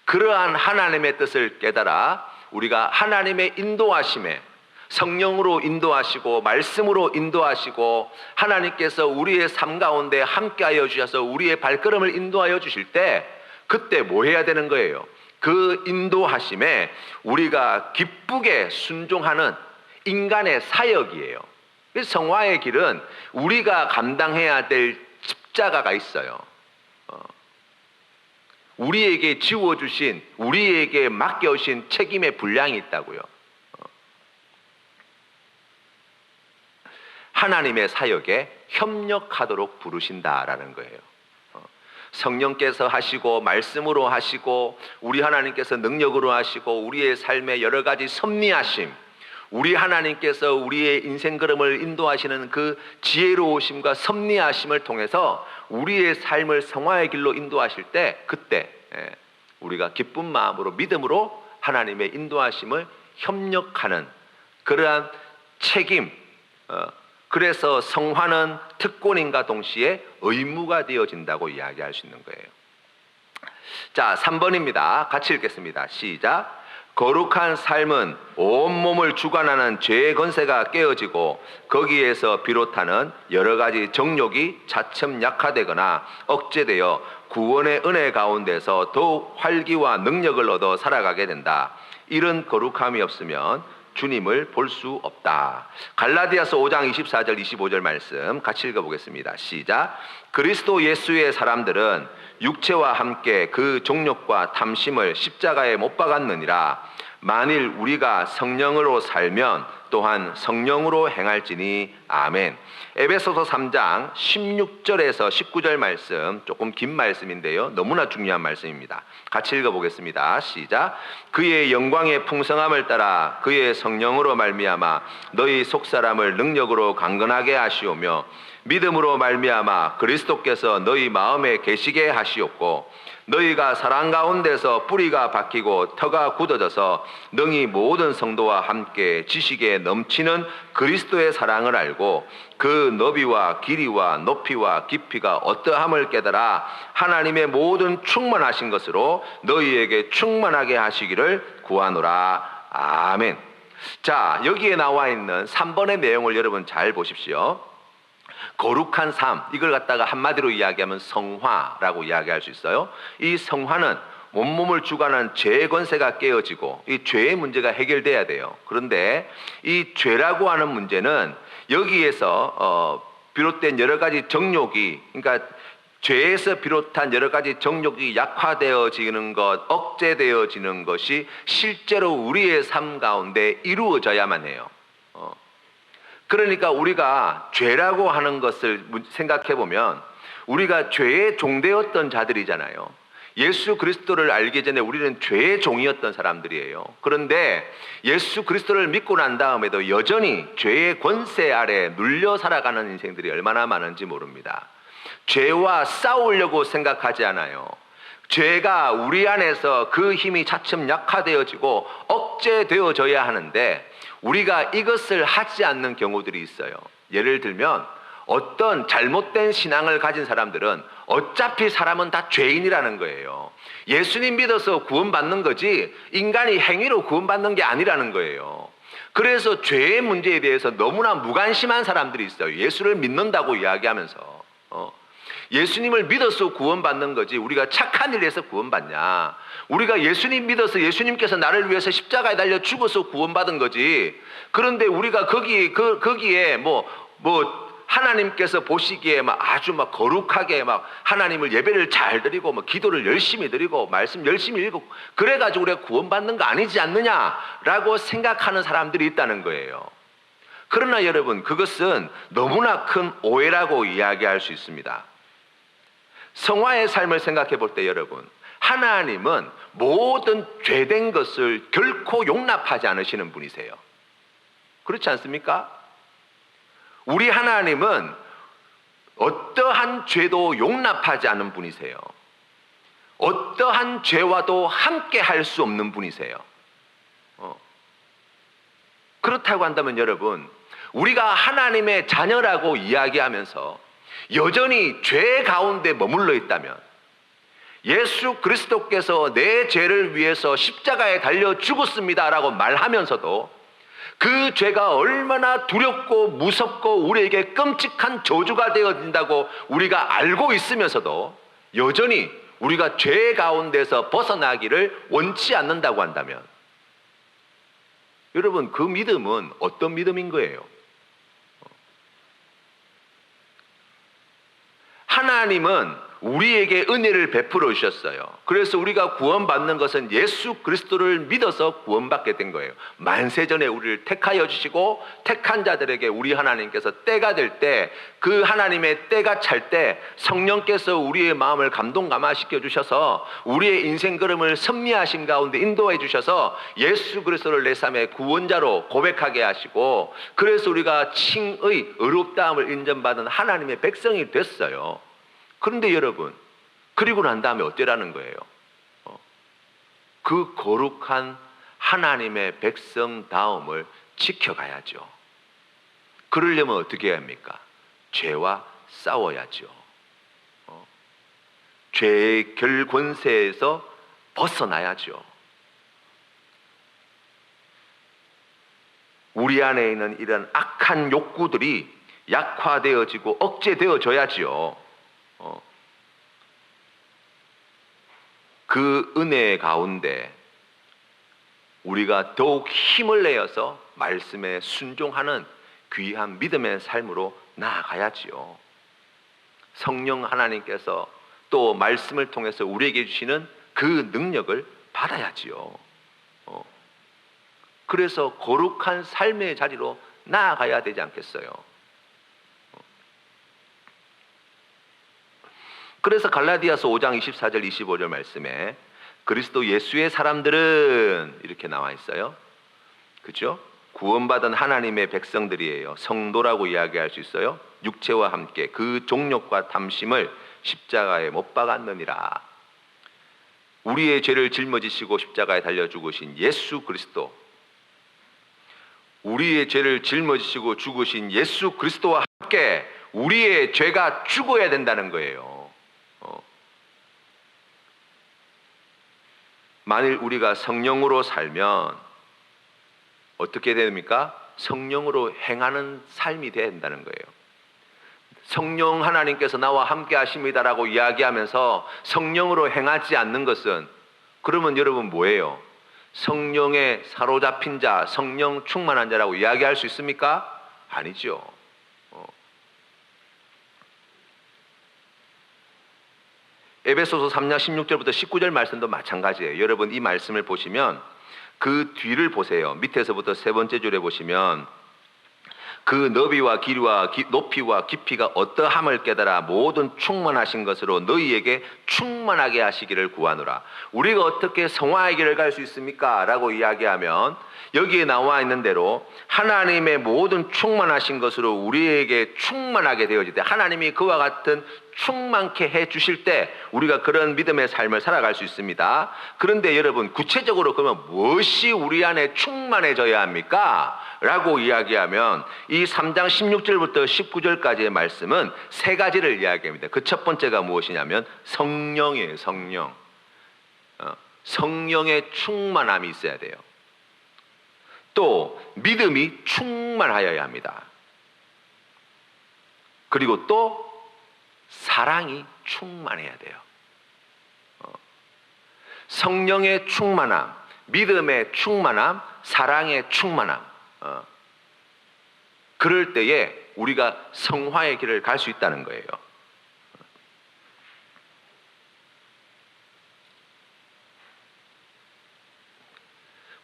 그러한 하나님의 뜻을 깨달아 우리가 하나님의 인도하심에, 성령으로 인도하시고 말씀으로 인도하시고 하나님께서 우리의 삶 가운데 함께하여 주셔서 우리의 발걸음을 인도하여 주실 때, 그때 뭐 해야 되는 거예요? 그 인도하심에 우리가 기쁘게 순종하는 인간의 사역이에요. 그래서 성화의 길은 우리가 감당해야 될 십자가가 있어요. 우리에게 지워주신, 우리에게 맡겨오신 책임의 분량이 있다고요. 하나님의 사역에 협력하도록 부르신다라는 거예요. 성령께서 하시고 말씀으로 하시고 우리 하나님께서 능력으로 하시고 우리의 삶의 여러 가지 섭리하심, 우리 하나님께서 우리의 인생 걸음을 인도하시는 그 지혜로우심과 섭리하심을 통해서 우리의 삶을 성화의 길로 인도하실 때, 그때 우리가 기쁜 마음으로 믿음으로 하나님의 인도하심을 협력하는 그러한 책임, 그래서 성화는 특권인과 동시에 의무가 되어진다고 이야기할 수 있는 거예요. 자, 3번입니다. 같이 읽겠습니다. 시작. 거룩한 삶은 온몸을 주관하는 죄의 권세가 깨어지고 거기에서 비롯하는 여러 가지 정욕이 차츰 약화되거나 억제되어 구원의 은혜 가운데서 더욱 활기와 능력을 얻어 살아가게 된다. 이런 거룩함이 없으면 주님을 볼 수 없다. 갈라디아서 5장 24절 25절 말씀 같이 읽어보겠습니다. 시작. 그리스도 예수의 사람들은 육체와 함께 그 정욕과 탐심을 십자가에 못 박았느니라. 만일 우리가 성령으로 살면 또한 성령으로 행할지니. 아멘. 에베소서 3장 16절에서 19절 말씀, 조금 긴 말씀인데요, 너무나 중요한 말씀입니다. 같이 읽어보겠습니다. 시작. 그의 영광의 풍성함을 따라 그의 성령으로 말미암아 너희 속사람을 능력으로 강건하게 하시오며 믿음으로 말미암아 그리스도께서 너희 마음에 계시게 하시옵고 너희가 사랑 가운데서 뿌리가 박히고 터가 굳어져서 능히 모든 성도와 함께 지식에 넘치는 그리스도의 사랑을 알고 그 너비와 길이와 높이와 깊이가 어떠함을 깨달아 하나님의 모든 충만하신 것으로 너희에게 충만하게 하시기를 구하노라. 아멘. 자, 여기에 나와 있는 3번의 내용을 여러분 잘 보십시오. 거룩한 삶, 이걸 갖다가 한마디로 이야기하면 성화라고 이야기할 수 있어요. 이 성화는 온몸을 주관하는 죄의 권세가 깨어지고 이 죄의 문제가 해결돼야 돼요. 그런데 이 죄라고 하는 문제는 여기에서 비롯된 여러 가지 정욕이, 그러니까 죄에서 비롯한 여러 가지 정욕이 약화되어지는 것, 억제되어지는 것이 실제로 우리의 삶 가운데 이루어져야만 해요. 그러니까 우리가 죄라고 하는 것을 생각해 보면 우리가 죄의 종되었던 자들이잖아요. 예수 그리스도를 알기 전에 우리는 죄의 종이었던 사람들이에요. 그런데 예수 그리스도를 믿고 난 다음에도 여전히 죄의 권세 아래 눌려 살아가는 인생들이 얼마나 많은지 모릅니다. 죄와 싸우려고 생각하지 않아요. 죄가 우리 안에서 그 힘이 차츰 약화되어지고 억제되어져야 하는데 우리가 이것을 하지 않는 경우들이 있어요. 예를 들면 어떤 잘못된 신앙을 가진 사람들은 어차피 사람은 다 죄인이라는 거예요. 예수님 믿어서 구원받는 거지 인간이 행위로 구원받는 게 아니라는 거예요. 그래서 죄의 문제에 대해서 너무나 무관심한 사람들이 있어요. 예수를 믿는다고 이야기하면서 예수님을 믿어서 구원받는 거지 우리가 착한 일을 해서 구원받냐. 우리가 예수님 믿어서 예수님께서 나를 위해서 십자가에 달려 죽어서 구원받은 거지. 그런데 우리가 거기에 하나님께서 보시기에 아주 거룩하게 하나님을 예배를 잘 드리고 기도를 열심히 드리고 말씀 열심히 읽고 그래가지고 우리가 구원받는 거 아니지 않느냐라고 생각하는 사람들이 있다는 거예요. 그러나 여러분, 그것은 너무나 큰 오해라고 이야기할 수 있습니다. 성화의 삶을 생각해 볼 때 여러분, 하나님은 모든 죄된 것을 결코 용납하지 않으시는 분이세요. 그렇지 않습니까? 우리 하나님은 어떠한 죄도 용납하지 않는 분이세요. 어떠한 죄와도 함께 할 수 없는 분이세요. 그렇다고 한다면 여러분, 우리가 하나님의 자녀라고 이야기하면서 여전히 죄 가운데 머물러 있다면, 예수 그리스도께서 내 죄를 위해서 십자가에 달려 죽었습니다라고 말하면서도 그 죄가 얼마나 두렵고 무섭고 우리에게 끔찍한 저주가 되어진다고 우리가 알고 있으면서도 여전히 우리가 죄 가운데서 벗어나기를 원치 않는다고 한다면, 여러분, 그 믿음은 어떤 믿음인 거예요? 하나님은 우리에게 은혜를 베풀어 주셨어요. 그래서 우리가 구원받는 것은 예수 그리스도를 믿어서 구원받게 된 거예요. 만세전에 우리를 택하여 주시고 택한 자들에게 우리 하나님께서 때가 될 때, 그 하나님의 때가 찰 때 성령께서 우리의 마음을 감동 감화시켜 주셔서 우리의 인생 걸음을 섭리하신 가운데 인도해 주셔서 예수 그리스도를 내 삶의 구원자로 고백하게 하시고, 그래서 우리가 칭의 의롭다함을 인정받은 하나님의 백성이 됐어요. 그런데 여러분, 그리고 난 다음에 어때라는 거예요? 그 거룩한 하나님의 백성다움을 지켜가야죠. 그러려면 어떻게 해야 합니까? 죄와 싸워야죠. 죄의 결권세에서 벗어나야죠. 우리 안에 있는 이런 악한 욕구들이 약화되어지고 억제되어져야지요. 그 은혜 가운데 우리가 더욱 힘을 내어서 말씀에 순종하는 귀한 믿음의 삶으로 나아가야지요. 성령 하나님께서 또 말씀을 통해서 우리에게 주시는 그 능력을 받아야지요. 그래서 거룩한 삶의 자리로 나아가야 되지 않겠어요? 그래서 갈라디아서 5장 24절 25절 말씀에 그리스도 예수의 사람들은 이렇게 나와 있어요. 그렇죠? 구원받은 하나님의 백성들이에요. 성도라고 이야기할 수 있어요. 육체와 함께 그 종욕과 탐심을 십자가에 못 박았느니라. 우리의 죄를 짊어지시고 십자가에 달려 죽으신 예수 그리스도, 우리의 죄를 짊어지시고 죽으신 예수 그리스도와 함께 우리의 죄가 죽어야 된다는 거예요. 만일 우리가 성령으로 살면 어떻게 됩니까? 성령으로 행하는 삶이 된다는 거예요. 성령 하나님께서 나와 함께 하십니다라고 이야기하면서 성령으로 행하지 않는 것은, 그러면 여러분 뭐예요? 성령에 사로잡힌 자, 성령 충만한 자라고 이야기할 수 있습니까? 아니죠. 에베소서 3장 16절부터 19절 말씀도 마찬가지예요. 여러분 이 말씀을 보시면 그 뒤를 보세요. 밑에서부터 세 번째 줄에 보시면 그 너비와 길이와 높이와 깊이가 어떠함을 깨달아 모든 충만하신 것으로 너희에게 충만하게 하시기를 구하노라. 우리가 어떻게 성화의 길을 갈 수 있습니까? 라고 이야기하면 여기에 나와 있는 대로 하나님의 모든 충만하신 것으로 우리에게 충만하게 되어질 때, 하나님이 그와 같은 충만케 해 주실 때 우리가 그런 믿음의 삶을 살아갈 수 있습니다. 그런데 여러분, 구체적으로 그러면 무엇이 우리 안에 충만해져야 합니까? 라고 이야기하면 이 3장 16절부터 19절까지의 말씀은 세 가지를 이야기합니다. 그 첫 번째가 무엇이냐면 성령이에요. 성령. 성령의 충만함이 있어야 돼요. 또 믿음이 충만하여야 합니다. 그리고 또 사랑이 충만해야 돼요. 성령의 충만함, 믿음의 충만함, 사랑의 충만함. 그럴 때에 우리가 성화의 길을 갈 수 있다는 거예요.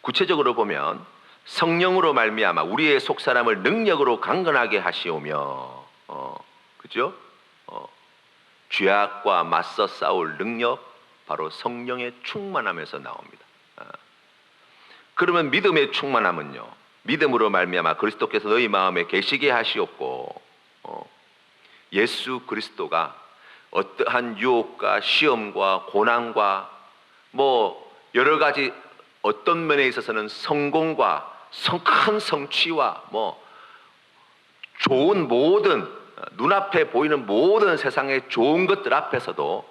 구체적으로 보면 성령으로 말미암아 우리의 속사람을 능력으로 강건하게 하시오며, 그죠? 죄악과 맞서 싸울 능력, 바로 성령의 충만함에서 나옵니다. 그러면 믿음의 충만함은요, 믿음으로 말미암아 그리스도께서 너희 마음에 계시게 하시옵고, 예수 그리스도가 어떠한 유혹과 시험과 고난과 뭐 여러 가지 어떤 면에 있어서는 성공과 큰 성취와 뭐 좋은 모든 눈앞에 보이는 모든 세상의 좋은 것들 앞에서도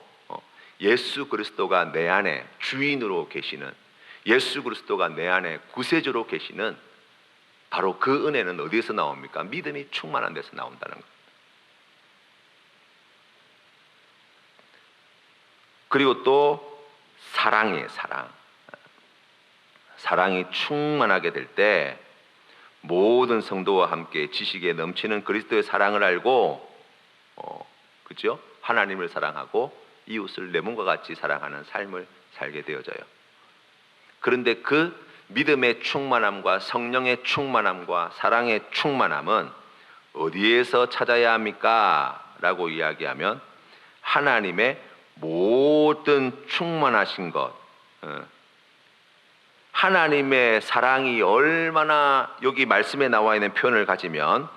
예수 그리스도가 내 안에 주인으로 계시는, 예수 그리스도가 내 안에 구세주로 계시는 바로 그 은혜는 어디에서 나옵니까? 믿음이 충만한 데서 나온다는 것. 그리고 또 사랑이에요. 사랑이 충만하게 될 때 모든 성도와 함께 지식에 넘치는 그리스도의 사랑을 알고, 그죠? 하나님을 사랑하고 이웃을 내 몸과 같이 사랑하는 삶을 살게 되어져요. 그런데 그 믿음의 충만함과 성령의 충만함과 사랑의 충만함은 어디에서 찾아야 합니까? 라고 이야기하면 하나님의 모든 충만하신 것, 하나님의 사랑이 얼마나 여기 말씀에 나와 있는 표현을 가지면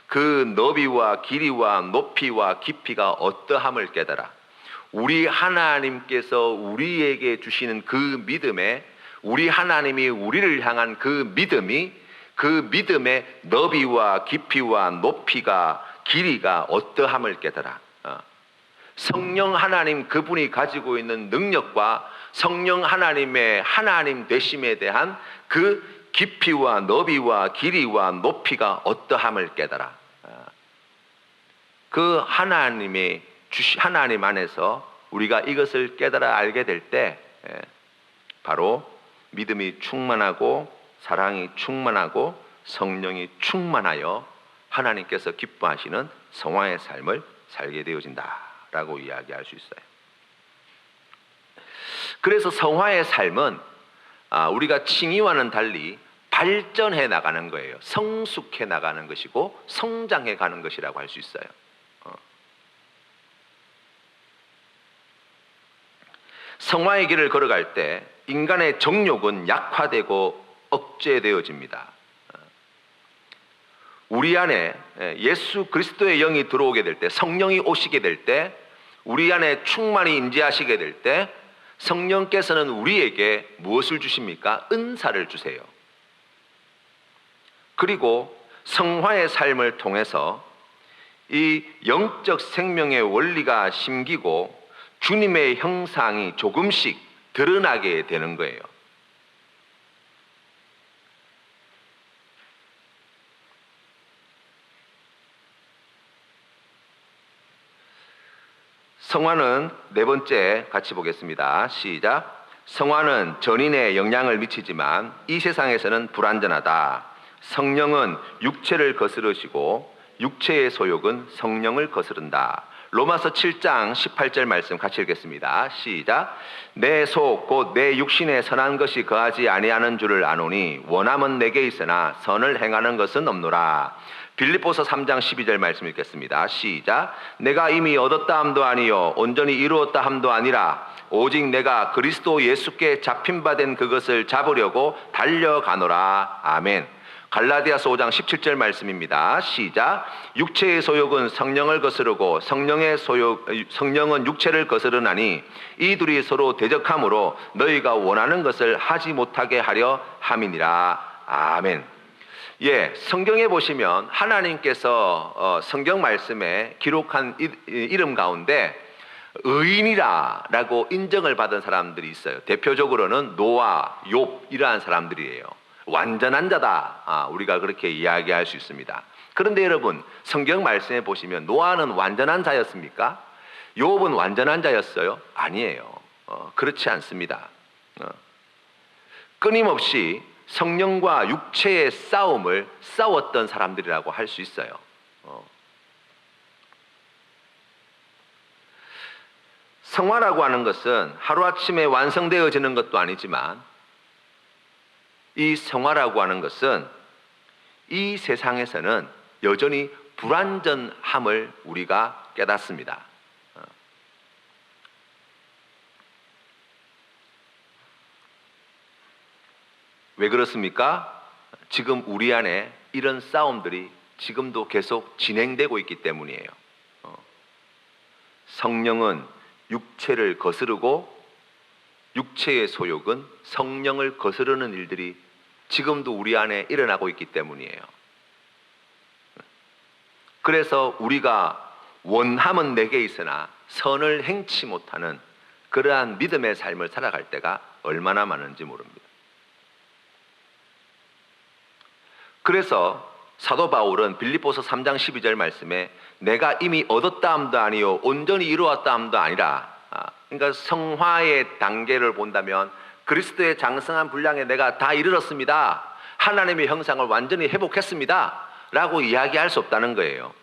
그 너비와 길이와 높이와 깊이가 어떠함을 깨달아. 우리 하나님께서 우리에게 주시는 그 믿음에 우리 하나님이 우리를 향한 그 믿음이 그 믿음의 너비와 깊이와 높이가 길이가 어떠함을 깨달아. 성령 하나님 그분이 가지고 있는 능력과 성령 하나님의 하나님 되심에 대한 그 깊이와 너비와 길이와 높이가 어떠함을 깨달아. 그 하나님 안에서 우리가 이것을 깨달아 알게 될 때 바로 믿음이 충만하고 사랑이 충만하고 성령이 충만하여 하나님께서 기뻐하시는 성화의 삶을 살게 되어진다라고 이야기할 수 있어요. 그래서 성화의 삶은 우리가 칭의와는 달리 발전해 나가는 거예요. 성숙해 나가는 것이고 성장해 가는 것이라고 할 수 있어요. 성화의 길을 걸어갈 때 인간의 정욕은 약화되고 억제되어집니다. 우리 안에 예수 그리스도의 영이 들어오게 될 때, 성령이 오시게 될 때, 우리 안에 충만히 임재하시게 될 때 성령께서는 우리에게 무엇을 주십니까? 은사를 주세요. 그리고 성화의 삶을 통해서 이 영적 생명의 원리가 심기고 주님의 형상이 조금씩 드러나게 되는 거예요. 성화는 네 번째 같이 보겠습니다. 시작. 성화는 전인에 영향을 미치지만 이 세상에서는 불완전하다. 성령은 육체를 거스르시고 육체의 소욕은 성령을 거스른다. 로마서 7장 18절 말씀 같이 읽겠습니다. 시작. 내 속 곧 내 육신에 선한 것이 거하지 아니하는 줄을 아노니 원함은 내게 있으나 선을 행하는 것은 없노라. 빌립보서 3장 12절 말씀 읽겠습니다. 시작. 내가 이미 얻었다 함도 아니요 온전히 이루었다 함도 아니라 오직 내가 그리스도 예수께 잡힌 바 된 그것을 잡으려고 달려가노라. 아멘. 갈라디아서 5장 17절 말씀입니다. 시작. 육체의 소욕은 성령을 거스르고 성령은 육체를 거스르나니 이 둘이 서로 대적함으로 너희가 원하는 것을 하지 못하게 하려 함이니라. 아멘. 예, 성경에 보시면 하나님께서 성경 말씀에 기록한 이름 가운데 의인이라고 인정을 받은 사람들이 있어요. 대표적으로는 노아, 욥 이러한 사람들이에요. 완전한 자다. 우리가 그렇게 이야기할 수 있습니다. 그런데 여러분, 성경 말씀에 보시면 노아는 완전한 자였습니까? 욥은 완전한 자였어요? 아니에요. 그렇지 않습니다. 끊임없이 성령과 육체의 싸움을 싸웠던 사람들이라고 할 수 있어요. 성화라고 하는 것은 하루아침에 완성되어지는 것도 아니지만 이 성화라고 하는 것은 이 세상에서는 여전히 불완전함을 우리가 깨닫습니다. 왜 그렇습니까? 지금 우리 안에 이런 싸움들이 지금도 계속 진행되고 있기 때문이에요. 성령은 육체를 거스르고 육체의 소욕은 성령을 거스르는 일들이 지금도 우리 안에 일어나고 있기 때문이에요. 그래서 우리가 원함은 내게 있으나 선을 행치 못하는 그러한 믿음의 삶을 살아갈 때가 얼마나 많은지 모릅니다. 그래서 사도 바울은 빌립보서 3장 12절 말씀에 내가 이미 얻었다 함도 아니요 온전히 이루었다 함도 아니라, 그러니까 성화의 단계를 본다면 그리스도의 장성한 분량에 내가 다 이르렀습니다. 하나님의 형상을 완전히 회복했습니다. 라고 이야기할 수 없다는 거예요.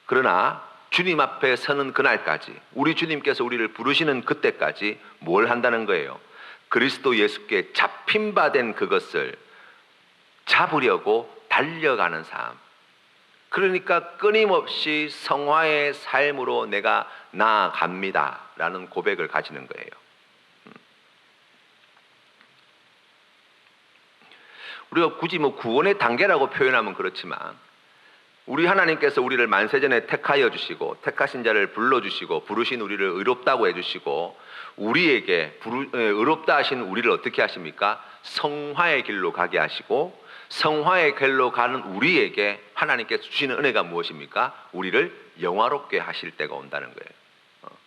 그러나 주님 앞에 서는 그날까지, 우리 주님께서 우리를 부르시는 그때까지 뭘 한다는 거예요? 그리스도 예수께 잡힌 바 된 그것을 잡으려고 달려가는 삶. 그러니까 끊임없이 성화의 삶으로 내가 나아갑니다 라는 고백을 가지는 거예요. 우리가 굳이 구원의 단계라고 표현하면 그렇지만, 우리 하나님께서 우리를 만세전에 택하여 주시고 택하신 자를 불러주시고 부르신 우리를 의롭다고 해주시고, 우리에게 의롭다 하신 우리를 어떻게 하십니까? 성화의 길로 가게 하시고, 성화의 길로 가는 우리에게 하나님께서 주시는 은혜가 무엇입니까? 우리를 영화롭게 하실 때가 온다는 거예요.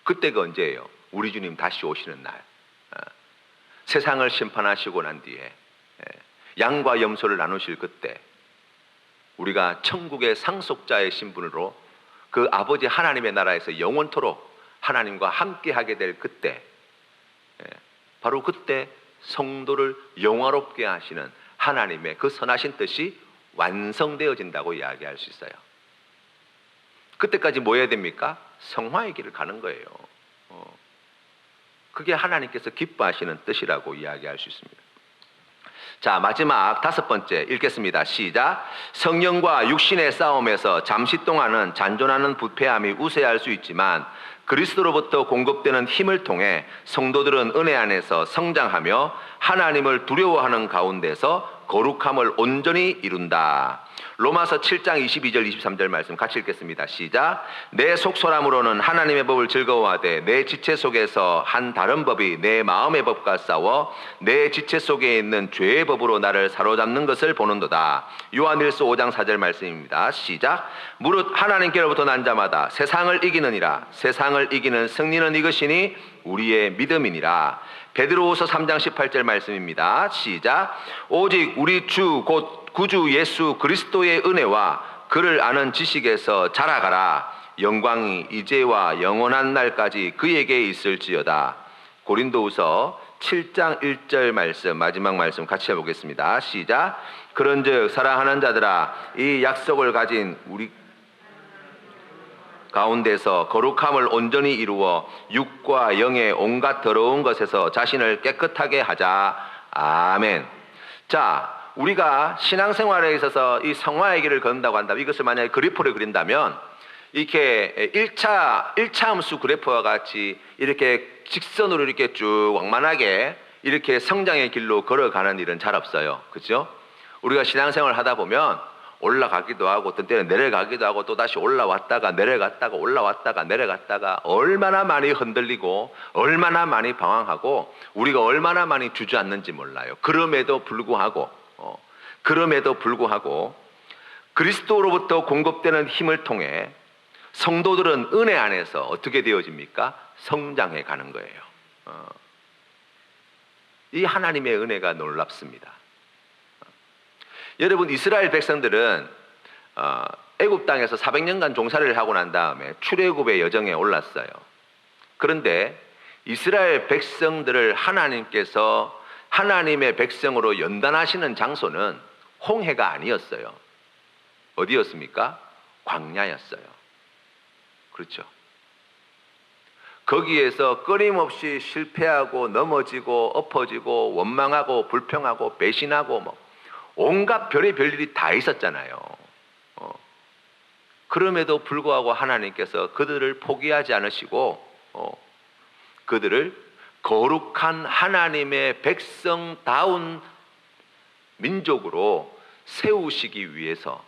그때가 언제예요? 우리 주님 다시 오시는 날. 세상을 심판하시고 난 뒤에 양과 염소를 나누실 그때, 우리가 천국의 상속자의 신분으로 그 아버지 하나님의 나라에서 영원토록 하나님과 함께하게 될 그때, 바로 그때 성도를 영화롭게 하시는 하나님의 그 선하신 뜻이 완성되어진다고 이야기할 수 있어요. 그때까지 뭐 해야 됩니까? 성화의 길을 가는 거예요. 그게 하나님께서 기뻐하시는 뜻이라고 이야기할 수 있습니다. 자, 마지막 5번째 읽겠습니다. 시작. 성령과 육신의 싸움에서 잠시 동안은 잔존하는 부패함이 우세할 수 있지만 그리스도로부터 공급되는 힘을 통해 성도들은 은혜 안에서 성장하며 하나님을 두려워하는 가운데서 거룩함을 온전히 이룬다. 로마서 7장 22절 23절 말씀 같이 읽겠습니다. 시작. 내 속사람으로는 하나님의 법을 즐거워하되 내 지체 속에서 한 다른 법이 내 마음의 법과 싸워 내 지체 속에 있는 죄의 법으로 나를 사로잡는 것을 보는도다. 요한일서 5장 4절 말씀입니다. 시작. 무릇 하나님께로부터 난 자마다 세상을 이기느니라. 세상을 이기는 승리는 이것이니 우리의 믿음이니라. 베드로후서 3장 18절 말씀입니다. 시작. 오직 우리 주 곧 구주 예수 그리스도의 은혜와 그를 아는 지식에서 자라가라. 영광이 이제와 영원한 날까지 그에게 있을지어다. 고린도후서 7장 1절 말씀, 마지막 말씀 같이 해보겠습니다. 시작. 그런즉 사랑하는 자들아, 이 약속을 가진 우리 가운데서 거룩함을 온전히 이루어 육과 영의 온갖 더러운 것에서 자신을 깨끗하게 하자. 아멘. 자, 우리가 신앙생활에 있어서 이 성화의 길을 걷는다고 한다면, 이것을 만약에 그래프를 그린다면 이렇게 1차 함수 그래프와 같이 이렇게 직선으로 이렇게 쭉 완만하게 이렇게 성장의 길로 걸어가는 일은 잘 없어요. 그렇죠? 우리가 신앙생활을 하다 보면 올라가기도 하고 어떤 때는 내려가기도 하고 또 다시 올라왔다가 내려갔다가 올라왔다가 내려갔다가 얼마나 많이 흔들리고 얼마나 많이 방황하고 우리가 얼마나 많이 주저앉는지 몰라요. 그럼에도 불구하고 그리스도로부터 공급되는 힘을 통해 성도들은 은혜 안에서 어떻게 되어집니까? 성장해 가는 거예요. 이 하나님의 은혜가 놀랍습니다. 여러분, 이스라엘 백성들은 애굽 땅에서 400년간 종살이를 하고 난 다음에 출애굽의 여정에 올랐어요. 그런데 이스라엘 백성들을 하나님께서 하나님의 백성으로 연단하시는 장소는 홍해가 아니었어요. 어디였습니까? 광야였어요. 그렇죠. 거기에서 끊임없이 실패하고 넘어지고 엎어지고 원망하고 불평하고 배신하고 온갖 별의별 일이 다 있었잖아요. 그럼에도 불구하고 하나님께서 그들을 포기하지 않으시고 그들을 거룩한 하나님의 백성다운 민족으로 세우시기 위해서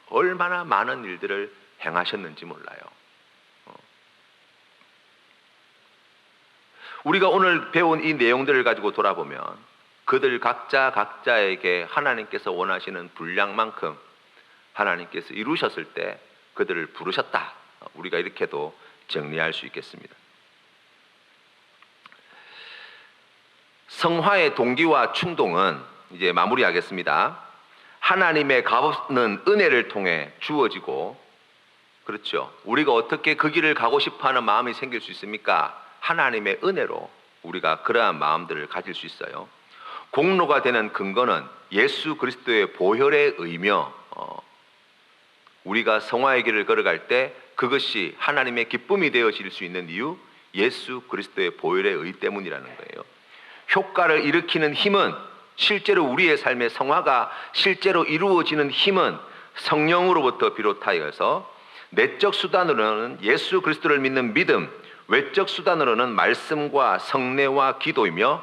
얼마나 많은 일들을 행하셨는지 몰라요. 우리가 오늘 배운 이 내용들을 가지고 돌아보면 그들 각자에게 하나님께서 원하시는 분량만큼 하나님께서 이루셨을 때 그들을 부르셨다. 우리가 이렇게도 정리할 수 있겠습니다. 성화의 동기와 충동은 이제 마무리하겠습니다. 하나님의 값없는 은혜를 통해 주어지고, 그렇죠. 우리가 어떻게 그 길을 가고 싶어하는 마음이 생길 수 있습니까? 하나님의 은혜로 우리가 그러한 마음들을 가질 수 있어요. 공로가 되는 근거는 예수 그리스도의 보혈에 의며 우리가 성화의 길을 걸어갈 때 그것이 하나님의 기쁨이 되어질 수 있는 이유, 예수 그리스도의 보혈의 의 때문이라는 거예요. 효과를 일으키는 힘은, 실제로 우리의 삶의 성화가 실제로 이루어지는 힘은 성령으로부터 비롯하여서, 내적 수단으로는 예수 그리스도를 믿는 믿음, 외적 수단으로는 말씀과 성례와 기도이며,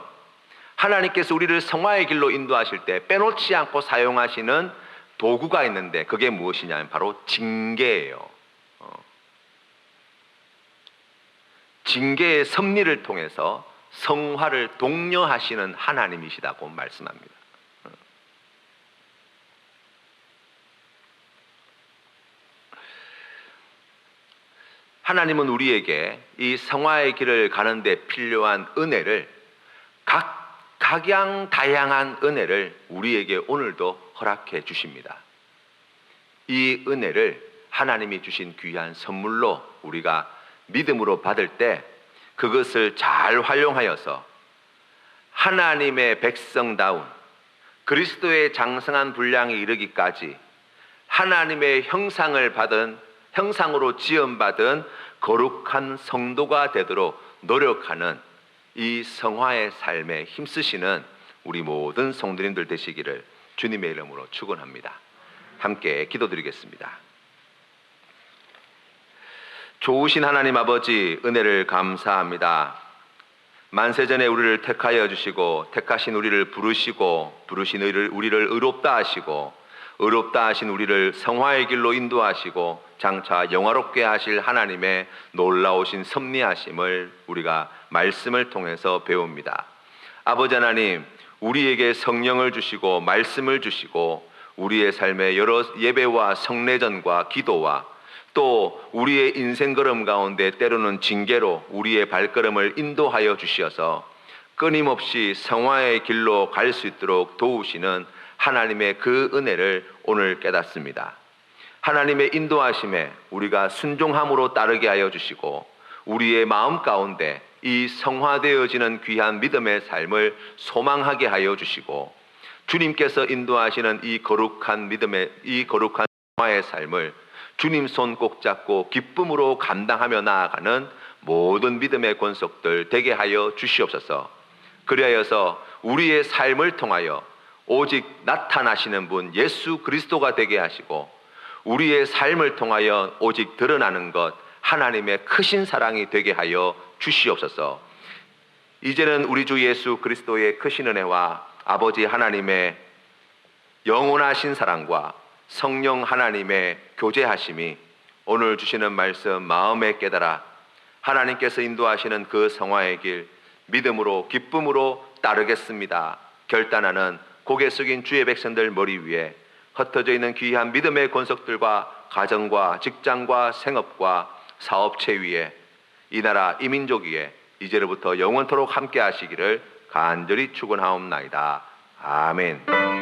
하나님께서 우리를 성화의 길로 인도하실 때 빼놓지 않고 사용하시는 도구가 있는데, 그게 무엇이냐면 바로 징계예요. 징계의 섭리를 통해서 성화를 독려하시는 하나님이시다고 말씀합니다. 하나님은 우리에게 이 성화의 길을 가는 데 필요한 은혜를, 각양다양한 은혜를 우리에게 오늘도 허락해 주십니다. 이 은혜를 하나님이 주신 귀한 선물로 우리가 믿음으로 받을 때 그것을 잘 활용하여서 하나님의 백성다운 그리스도의 장성한 분량에 이르기까지 하나님의 형상으로 지음받은 거룩한 성도가 되도록 노력하는 이 성화의 삶에 힘쓰시는 우리 모든 성도님들 되시기를 주님의 이름으로 축원합니다. 함께 기도드리겠습니다. 좋으신 하나님 아버지, 은혜를 감사합니다. 만세전에 우리를 택하여 주시고 택하신 우리를 부르시고 부르신 우리를 의롭다 하시고 의롭다 하신 우리를 성화의 길로 인도하시고 장차 영화롭게 하실 하나님의 놀라우신 섭리하심을 우리가 말씀을 통해서 배웁니다. 아버지 하나님, 우리에게 성령을 주시고 말씀을 주시고 우리의 삶에 여러 예배와 성례전과 기도와 또 우리의 인생 걸음 가운데 때로는 징계로 우리의 발걸음을 인도하여 주시어서 끊임없이 성화의 길로 갈 수 있도록 도우시는 하나님의 그 은혜를 오늘 깨닫습니다. 하나님의 인도하심에 우리가 순종함으로 따르게 하여 주시고 우리의 마음 가운데 이 성화되어지는 귀한 믿음의 삶을 소망하게 하여 주시고 주님께서 인도하시는 이 거룩한 성화의 삶을 주님 손 꼭 잡고 기쁨으로 감당하며 나아가는 모든 믿음의 권속들 되게 하여 주시옵소서. 그리하여서 우리의 삶을 통하여 오직 나타나시는 분 예수 그리스도가 되게 하시고 우리의 삶을 통하여 오직 드러나는 것 하나님의 크신 사랑이 되게 하여 주시옵소서. 이제는 우리 주 예수 그리스도의 크신 은혜와 아버지 하나님의 영원하신 사랑과 성령 하나님의 교제하심이 오늘 주시는 말씀 마음에 깨달아 하나님께서 인도하시는 그 성화의 길 믿음으로 기쁨으로 따르겠습니다 결단하는 고개 숙인 주의 백성들 머리 위에 흩어져 있는 귀한 믿음의 권속들과 가정과 직장과 생업과 사업체 위에 이 나라 이 민족 위에 이제로부터 영원토록 함께 하시기를 간절히 축원하옵나이다. 아멘.